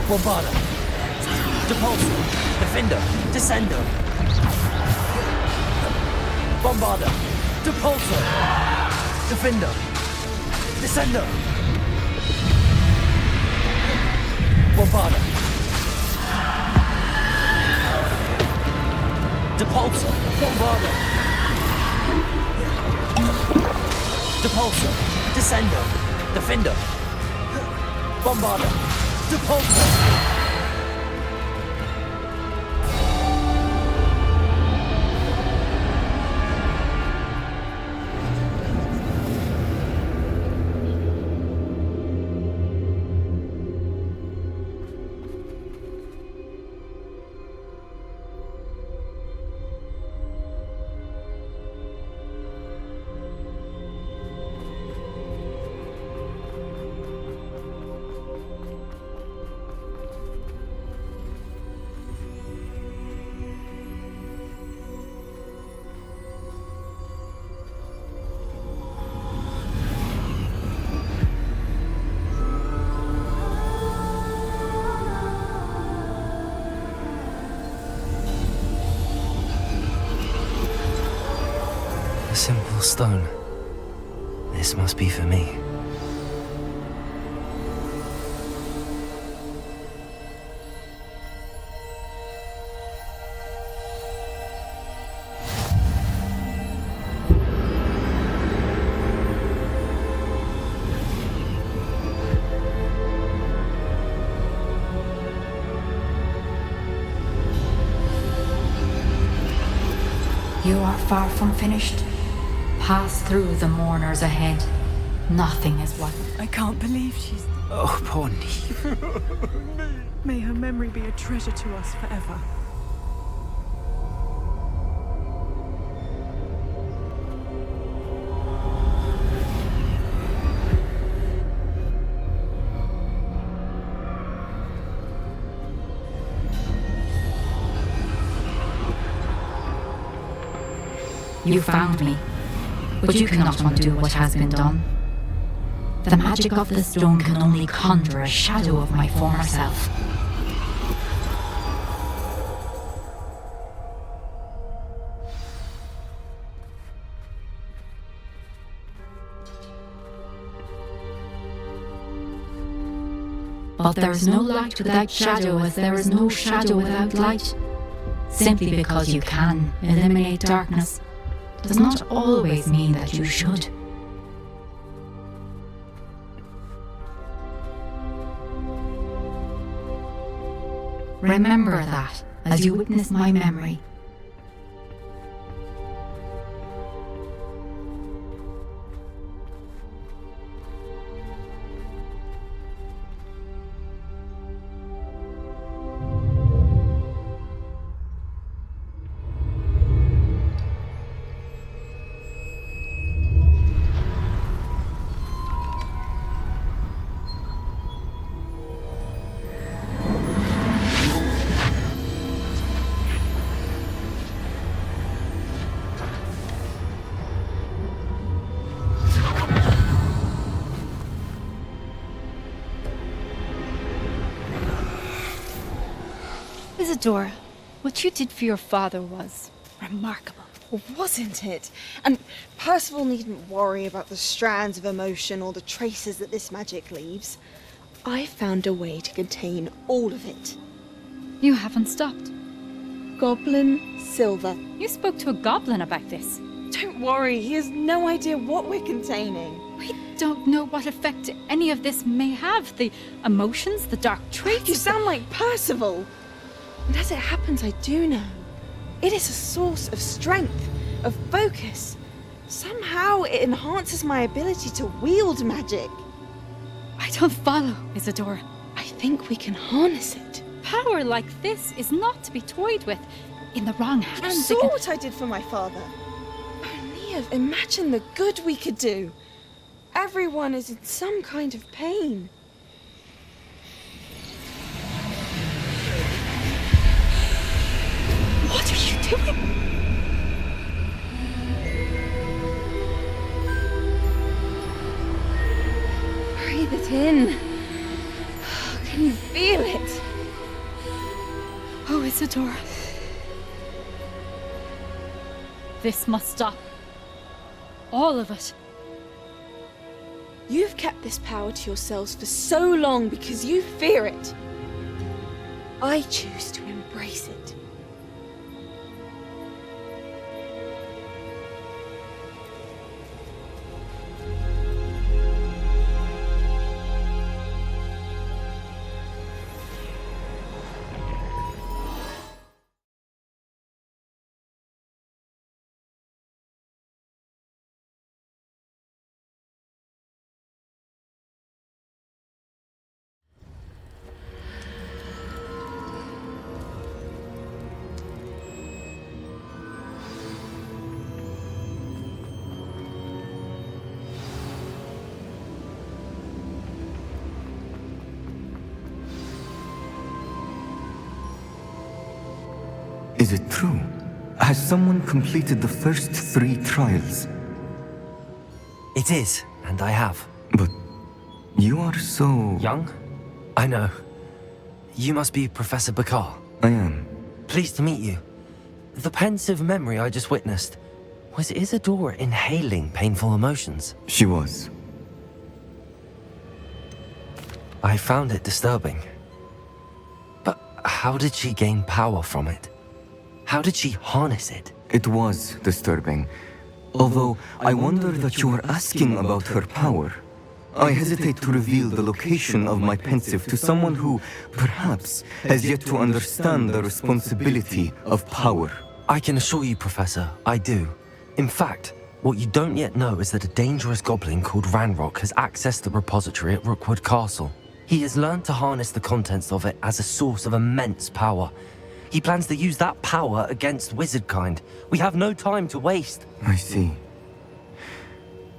Bombarder. Depulso. Defender. Descender. Bombarder. Depulso. Defender. Descender. Bombarder. Depulso. Bombarder. Depulso. Descender. Defender. Bombarder. Depulso. A simple stone. This must be for me. You are far from finished. Pass through the mourners ahead. Nothing is what... I can't believe she's... Oh, poor Neve. May her memory be a treasure to us forever. You found me, but you cannot undo what has been done. The magic of the stone can only conjure a shadow of my former self. But there is no light without shadow, as there is no shadow without light. Simply because you can eliminate darkness does not always mean that you should. Remember that as you witness my memory. Isadora, what you did for your father was remarkable. Well, wasn't it? And Percival needn't worry about the strands of emotion or the traces that this magic leaves. I found a way to contain all of it. You haven't stopped. Goblin Silver. You spoke to a goblin about this. Don't worry, he has no idea what we're containing. We don't know what effect any of this may have. The emotions, the dark traits. You sound like Percival. And as it happens, I do know. It is a source of strength, of focus. Somehow it enhances my ability to wield magic. I don't follow, Isadora. I think we can harness it. Power like this is not to be toyed with. In the wrong hands, You saw what I did for my father. Only imagine the good we could do. Everyone is in some kind of pain. What are you doing? Breathe it in. Can you feel it? Oh, Isadora. This must stop. All of it. You've kept this power to yourselves for so long because you fear it. I choose to embrace it. Is it true? Has someone completed the first 3 trials? It is, and I have. But you are so... Young? I know. You must be Professor Bakar. I am. Pleased to meet you. The pensive memory I just witnessed, was Isadora inhaling painful emotions? She was. I found it disturbing. But how did she gain power from it? How did she harness it? It was disturbing. Although I wonder that you are asking about her power. I hesitate to reveal the location of my pensive to someone who, perhaps, has yet to understand the responsibility of power. I can assure you, Professor, I do. In fact, what you don't yet know is that a dangerous goblin called Ranrock has accessed the repository at Rookwood Castle. He has learned to harness the contents of it as a source of immense power. He plans to use that power against wizardkind. We have no time to waste. I see.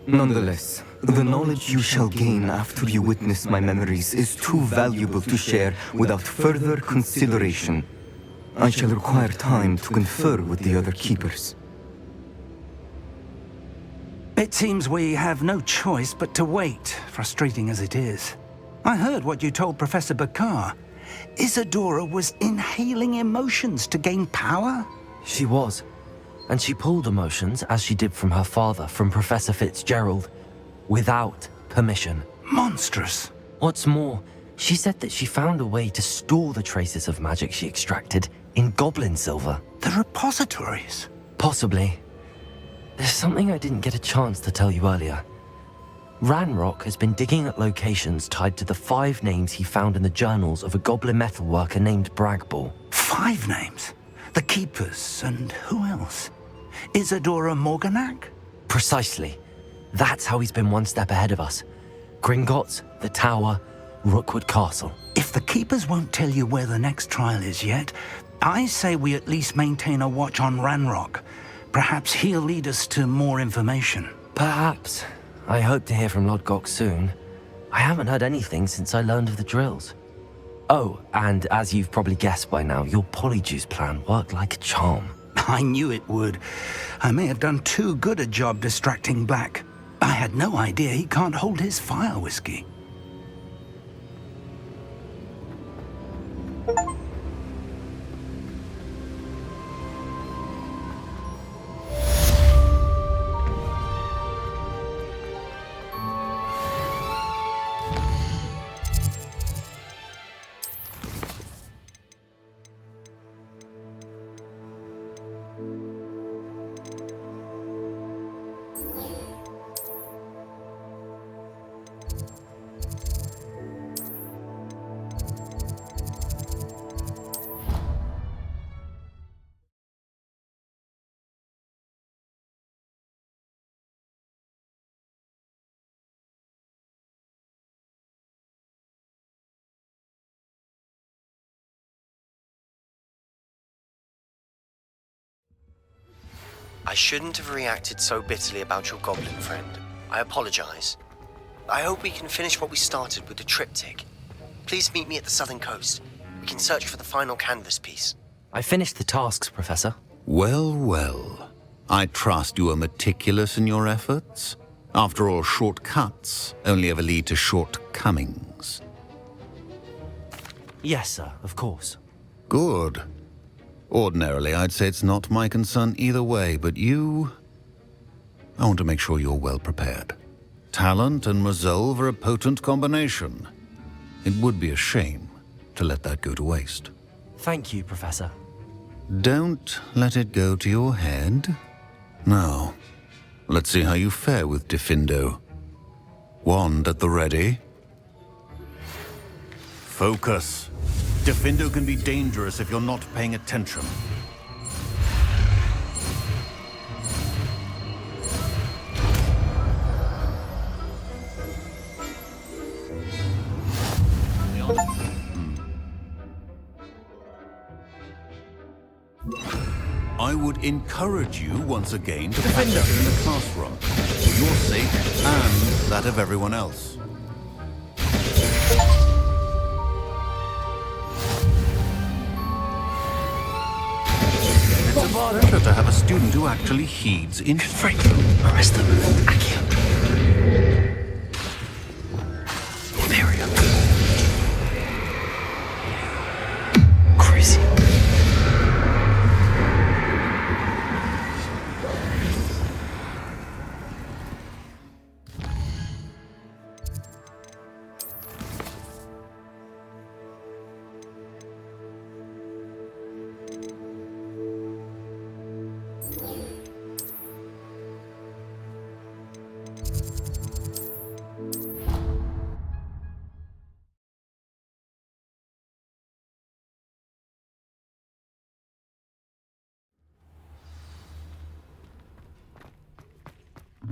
Nonetheless, the knowledge you shall gain after you witness my memories is too valuable to share without further consideration. I shall require time to confer with the other keepers. It seems we have no choice but to wait, frustrating as it is. I heard what you told Professor Bakar. Isadora was inhaling emotions to gain power? She was. And she pulled emotions, as she did from her father, from Professor Fitzgerald, without permission. Monstrous. What's more, She said that she found a way to store the traces of magic she extracted in goblin silver. The repositories? Possibly. There's something I didn't get a chance to tell you earlier. Ranrock has been digging at locations tied to the 5 names he found in the journals of a goblin metalworker named Bragball. 5 names? The Keepers, and who else? Isadora Morganac? Precisely. That's how he's been one step ahead of us. Gringotts, the Tower, Rookwood Castle. If the Keepers won't tell you where the next trial is yet, I say we at least maintain a watch on Ranrock. Perhaps he'll lead us to more information. Perhaps. I hope to hear from Lodgok soon. I haven't heard anything since I learned of the drills. Oh, and as you've probably guessed by now, your polyjuice plan worked like a charm. I knew it would. I may have done too good a job distracting Black. I had no idea he can't hold his fire whiskey. I shouldn't have reacted so bitterly about your goblin friend. I apologize. I hope we can finish what we started with the triptych. Please meet me at the southern coast. We can search for the final canvas piece. I finished the tasks, Professor. Well, well. I trust you are meticulous in your efforts. After all, shortcuts only ever lead to shortcomings. Yes, sir, of course. Good. Ordinarily, I'd say it's not my concern either way, but you... I want to make sure you're well prepared. Talent and resolve are a potent combination. It would be a shame to let that go to waste. Thank you, Professor. Don't let it go to your head. Now, let's see how you fare with Diffindo. Wand at the ready. Focus. Diffindo can be dangerous if you're not paying attention. I would encourage you once again to practice in the classroom, for your sake and that of everyone else. It's a pleasure to have a student who actually heeds instruction. Arrest them. Accio. Imperium. Crazy.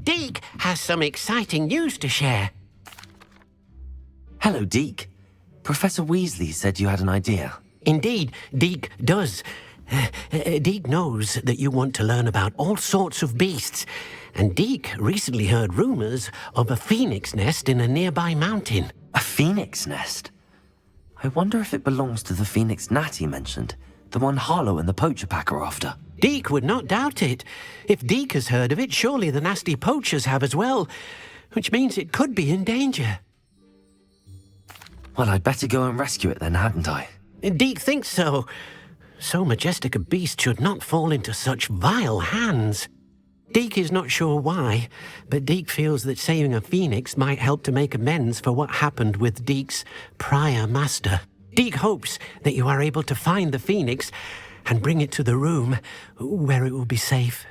Deke has some exciting news to share. Hello, Deke. Professor Weasley said you had an idea. Indeed, Deke does. Deke knows that you want to learn about all sorts of beasts, and Deke recently heard rumors of a phoenix nest in a nearby mountain. A phoenix nest? I wonder if it belongs to the phoenix gnat he mentioned, the one Harlow and the poacher pack are after. Deke would not doubt it. If Deke has heard of it, surely the nasty poachers have as well, which means it could be in danger. Well, I'd better go and rescue it then, hadn't I? Deke thinks so. So majestic a beast should not fall into such vile hands. Deke is not sure why, but Deke feels that saving a phoenix might help to make amends for what happened with Deke's prior master. Deke hopes that you are able to find the phoenix and bring it to the room where it will be safe.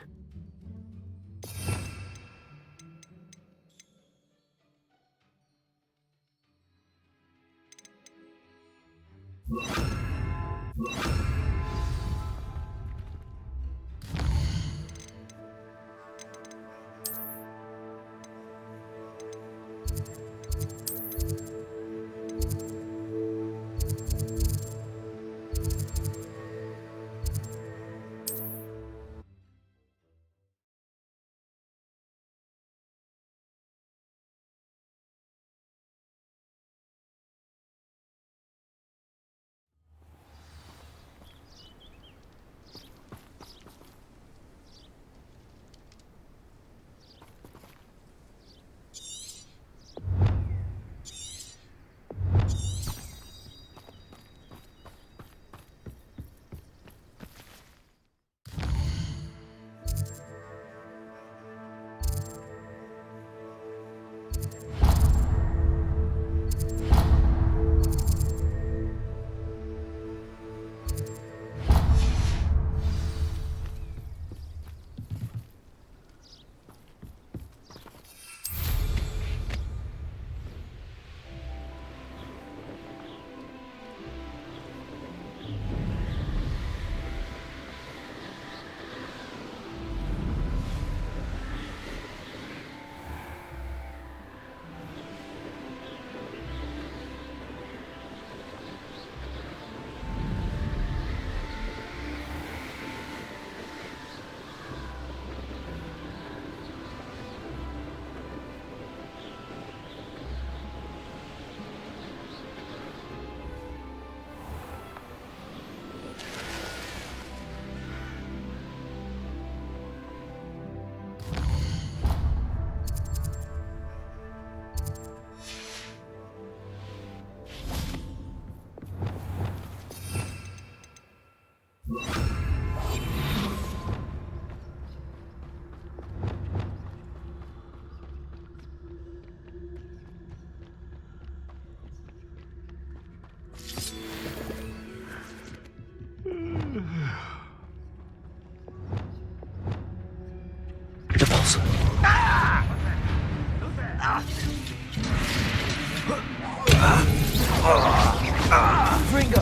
Ringo!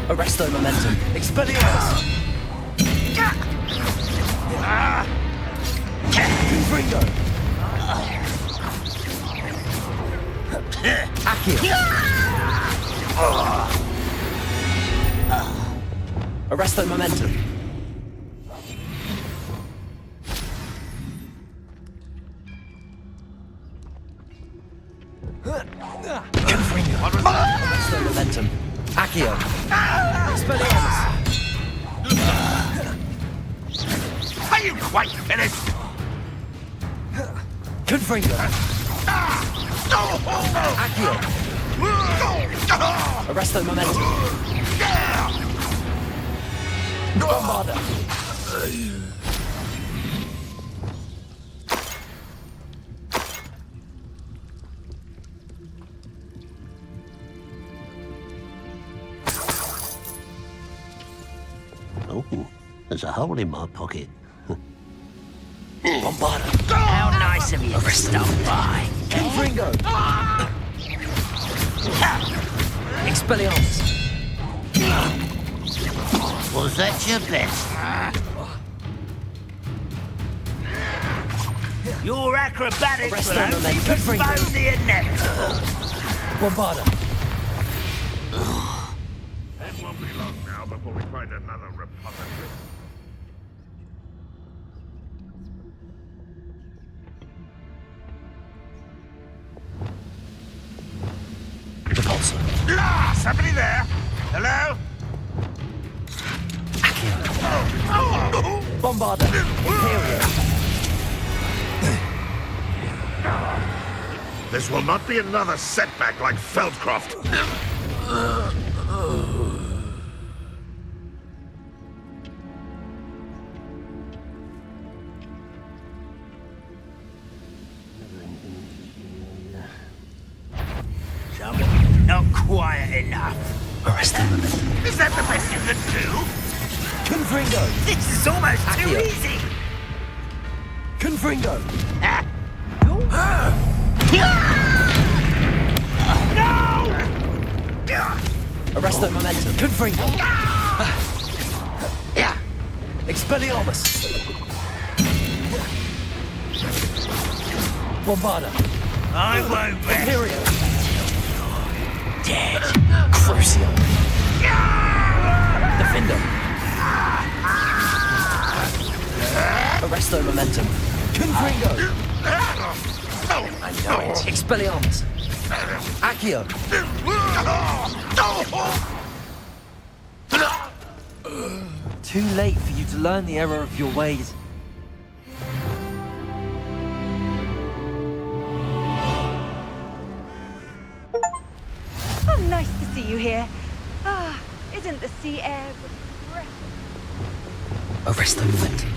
Arresto momentum. Expelliarmus! Ringo! Accio! Arresto momentum. Arresto momentum. Accio! Expelliarmus! Are you quite finished? Confringo! Accio! Arresto momentum. Bombarda! Oh, there's a hole in my pocket. Bombarda! How nice of you to stop by. Confringo! Expelliarmus! Was that your best? Your acrobatics Arresto will only momentum. postpone the inevitable. Bombarda! It won't be long now before we find another repository. Repulsor! Ah, somebody there? Hello? Bombarda! Imperial! This will not be another setback like Feldcroft. Not quiet enough. Arrest the momentum. Is that the best you can do? Confringo! This is almost too Accio. easy. Confringo! Arrest the momentum. Confringo! Expelliarmus! Bombarda! I won't rest. Imperio! Dead. Crucio! Defender! Arrest the momentum. Confringo! I know it. Expelliarmus! Accio! Too late for you to learn the error of your ways. Oh, nice to see you here. Ah, isn't the sea air refreshing? Arrest the momentum.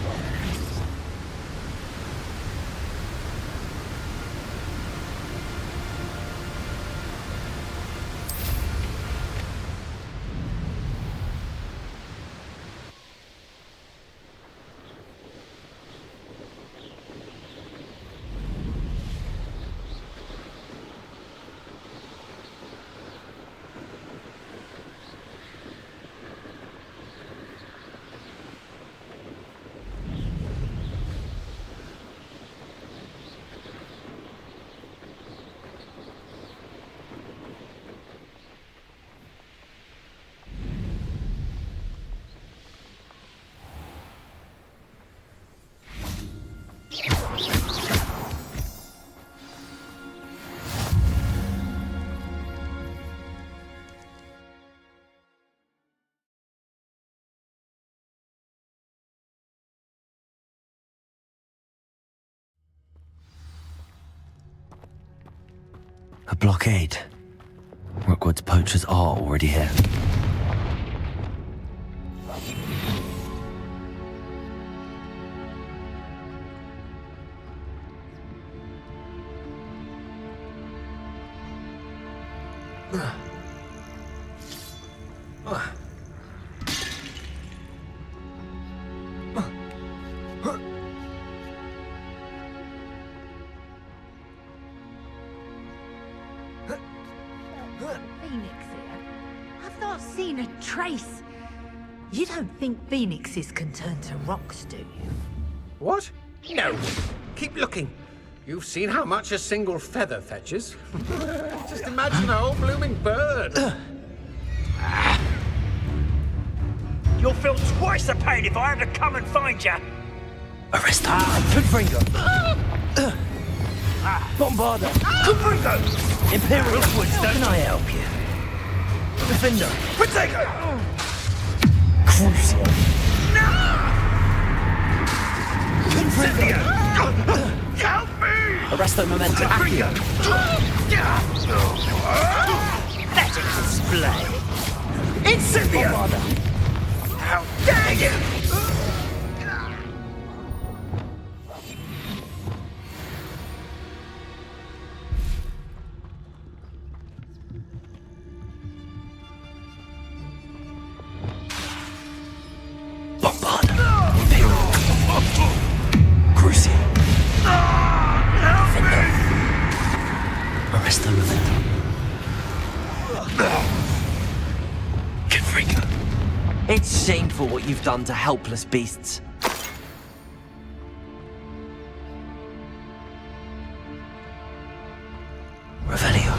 A blockade. Rookwood's poachers are already here. Phoenix here. I've not seen a trace. You don't think phoenixes can turn to rocks, do you? What? No. Keep looking. You've seen how much a single feather fetches. Just imagine a whole blooming bird. You'll feel twice the pain if I have to come and find you. Arrest him. Confringo! Bombarda! Confringo! Imperial! Rookwoods, How can I help you? Defender! Protego! Crucio! Confringo! Help me! Arrest the momentum. Confringo! Accio! Let it display! Incendio! Bombarda! How dare you! Bombarda! Imperial! Crucio! Defender! Arrest the momentum. Confringo! It's shameful what you've done to helpless beasts. Revelio.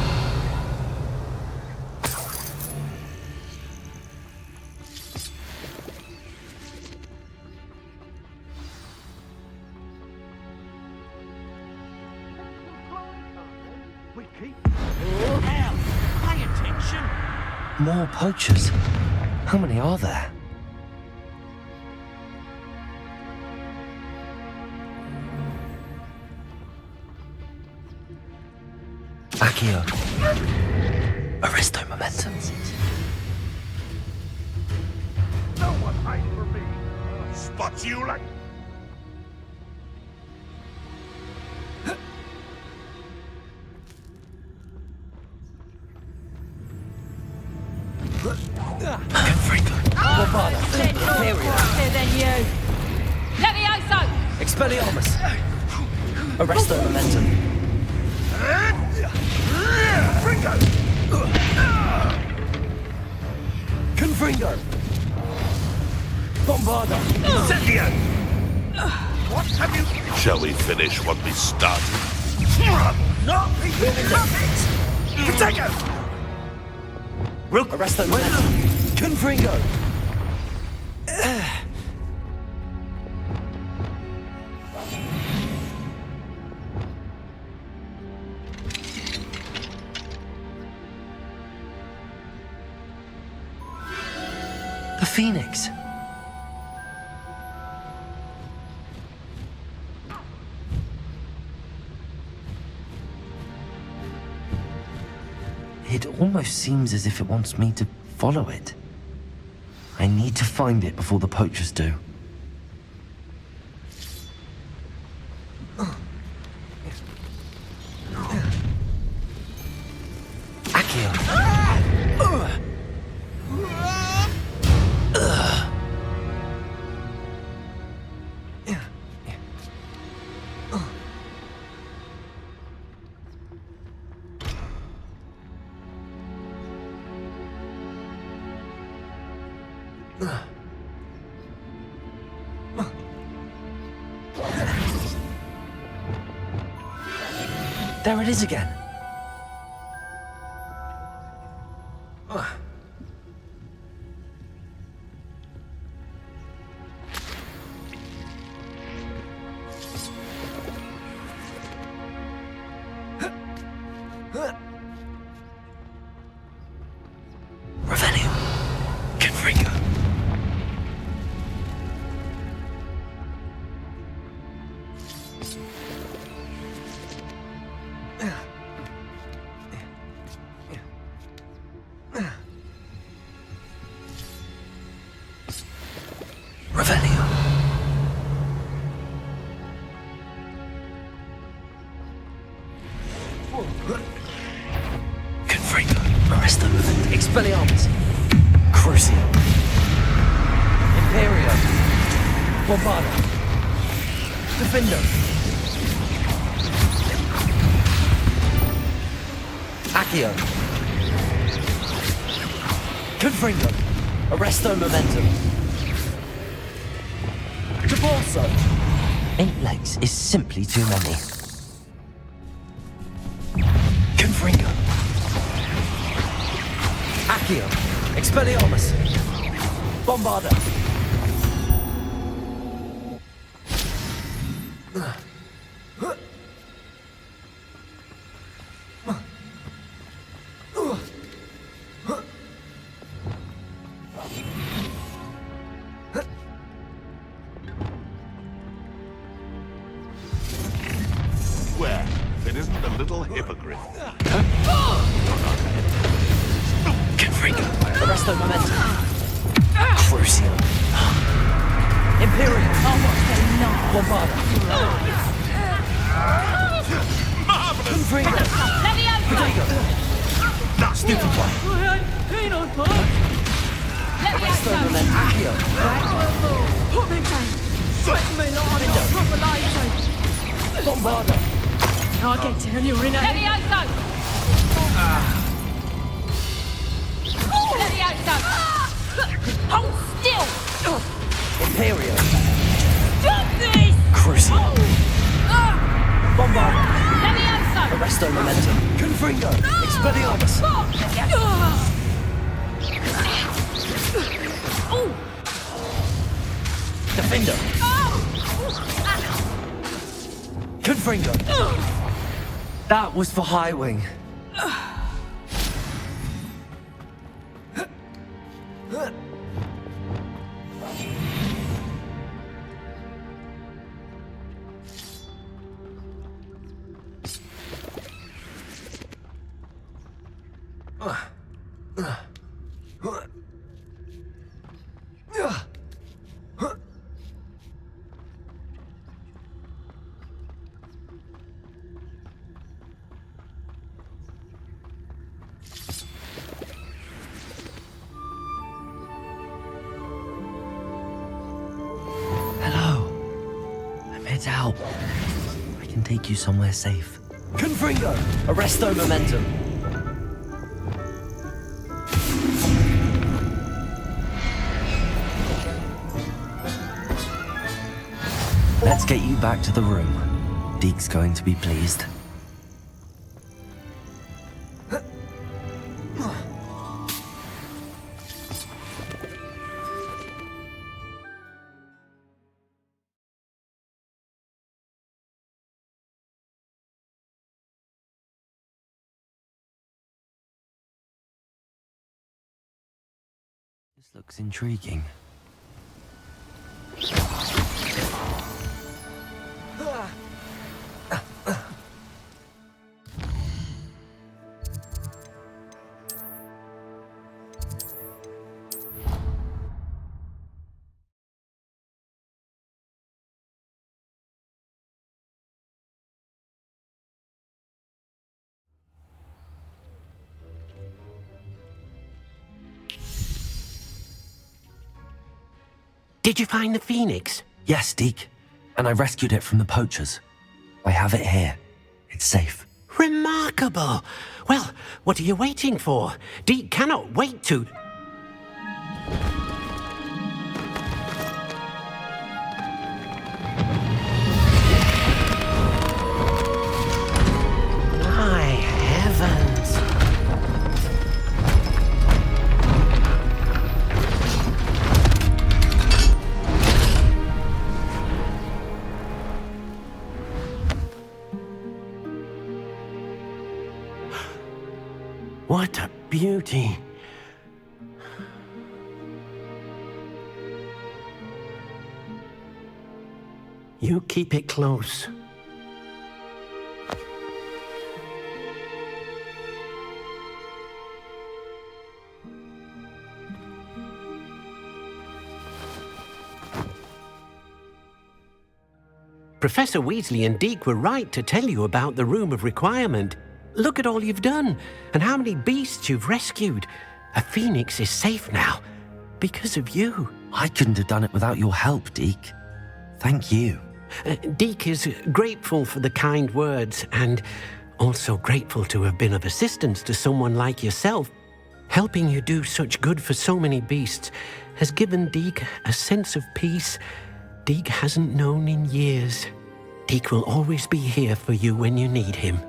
We keep... Now, pay attention! More poachers. How many are there? Accio. Arresto momentum. No one hide for me. Spot you like... Bombarda. Imperial. Faster than you. Levioso! Expelliarmus. Arresto Momentum. Confringo. Bombarda. Incendio. What have you... Shall we finish what we started? Not people puppets! Protego! Arresto Momentum. Confringo. The Phoenix. It almost seems as if it wants me to follow it. I need to find it before the poachers do. There it is again. Revelio. Confringo. Revelio. Confringo. Arresto Movement. Expelliarmus. Crucio. Imperio. Bombarda. Defendo. Accio. Confringo. Arresto Momentum. Deborso. 8 legs is simply too many. Confringo. Accio. Expelliarmus. Bombarda. Where? It isn't a little hippogriff. Confringo. Arresto Momentum. Crucio. Imperial. Bombarda. Confringo. Protego. Stupid one. Arresto Momentum. Accio. Put me down. Sweat me like I'm not proper life. Bombarda. I'll get to you in a... Levioso! Levioso! Hold still! Imperio. Stop this! Crucio. Bombarda. Levioso! Arresto Momentum. Confringo. Expelliarmus. Defendo. Confringo. That was for High Wing. Get out. I can take you somewhere safe. Confringo! Arresto momentum! Let's get you back to the room. Deke's going to be pleased. This looks intriguing. Did you find the phoenix? Yes, Deke. And I rescued it from the poachers. I have it here. It's safe. Remarkable! Well, what are you waiting for? Deke cannot wait to... My heavens! What a beauty. You keep it close. Professor Weasley and Deke were right to tell you about the Room of Requirement. Look at all you've done, and how many beasts you've rescued. A phoenix is safe now, because of you. I couldn't have done it without your help, Deke. Thank you. Deke is grateful for the kind words, and also grateful to have been of assistance to someone like yourself. Helping you do such good for so many beasts has given Deke a sense of peace Deke hasn't known in years. Deke will always be here for you when you need him.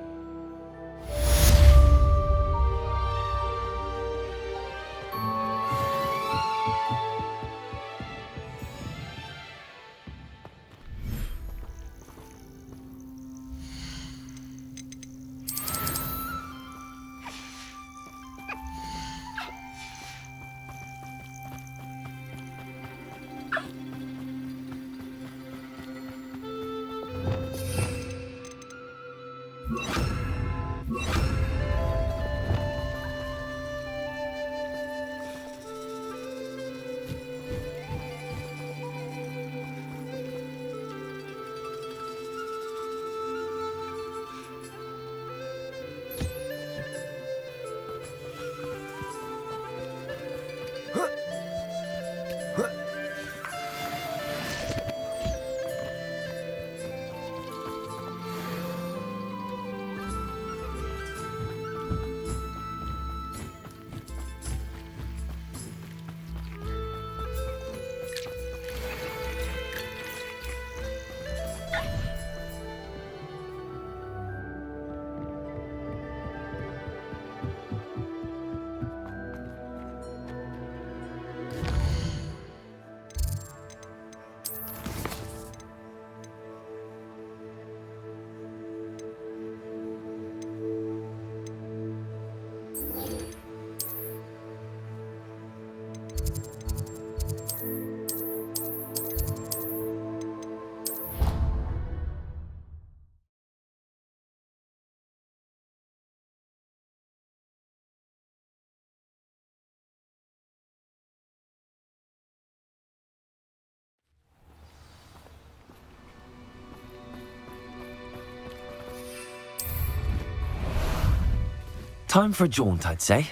Time for a jaunt, I'd say.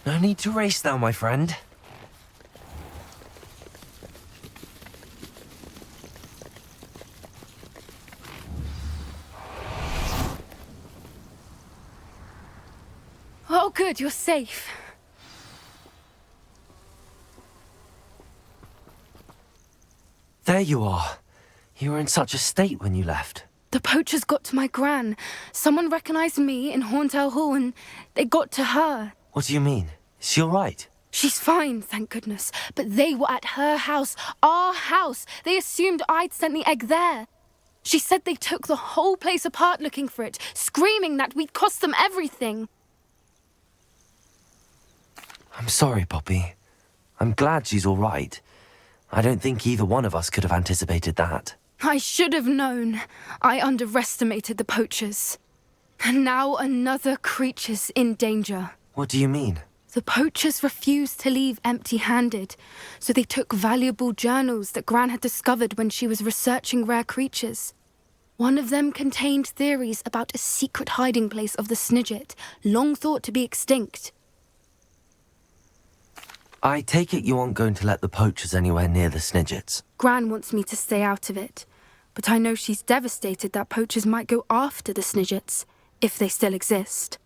Now need to race now, my friend. Oh, good, you're safe. There you are. You were in such a state when you left. The poachers got to my gran. Someone recognized me in Horntail Hall and they got to her. What do you mean? Is she all right? She's fine, thank goodness. But they were at her house, our house. They assumed I'd sent the egg there. She said they took the whole place apart looking for it, screaming that we'd cost them everything. I'm sorry, Poppy. I'm glad she's all right. I don't think either one of us could have anticipated that. I should have known. I underestimated the poachers. And now another creature's in danger. What do you mean? The poachers refused to leave empty-handed, so they took valuable journals that Gran had discovered when she was researching rare creatures. One of them contained theories about a secret hiding place of the Snidget, long thought to be extinct. I take it you aren't going to let the poachers anywhere near the Snidgets. Gran wants me to stay out of it, but I know she's devastated that poachers might go after the Snidgets, if they still exist.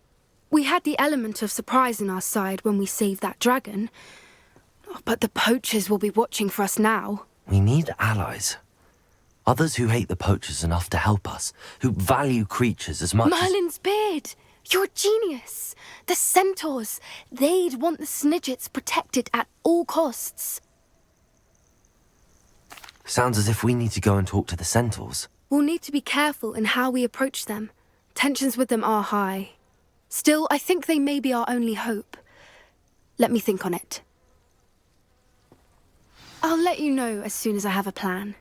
We had the element of surprise on our side when we saved that dragon, but the poachers will be watching for us now. We need allies. Others who hate the poachers enough to help us, who value creatures as much Merlin's beard! You're a genius! The centaurs! They'd want the Snidgets protected at all costs. Sounds as if we need to go and talk to the centaurs. We'll need to be careful in how we approach them. Tensions with them are high. Still, I think they may be our only hope. Let me think on it. I'll let you know as soon as I have a plan.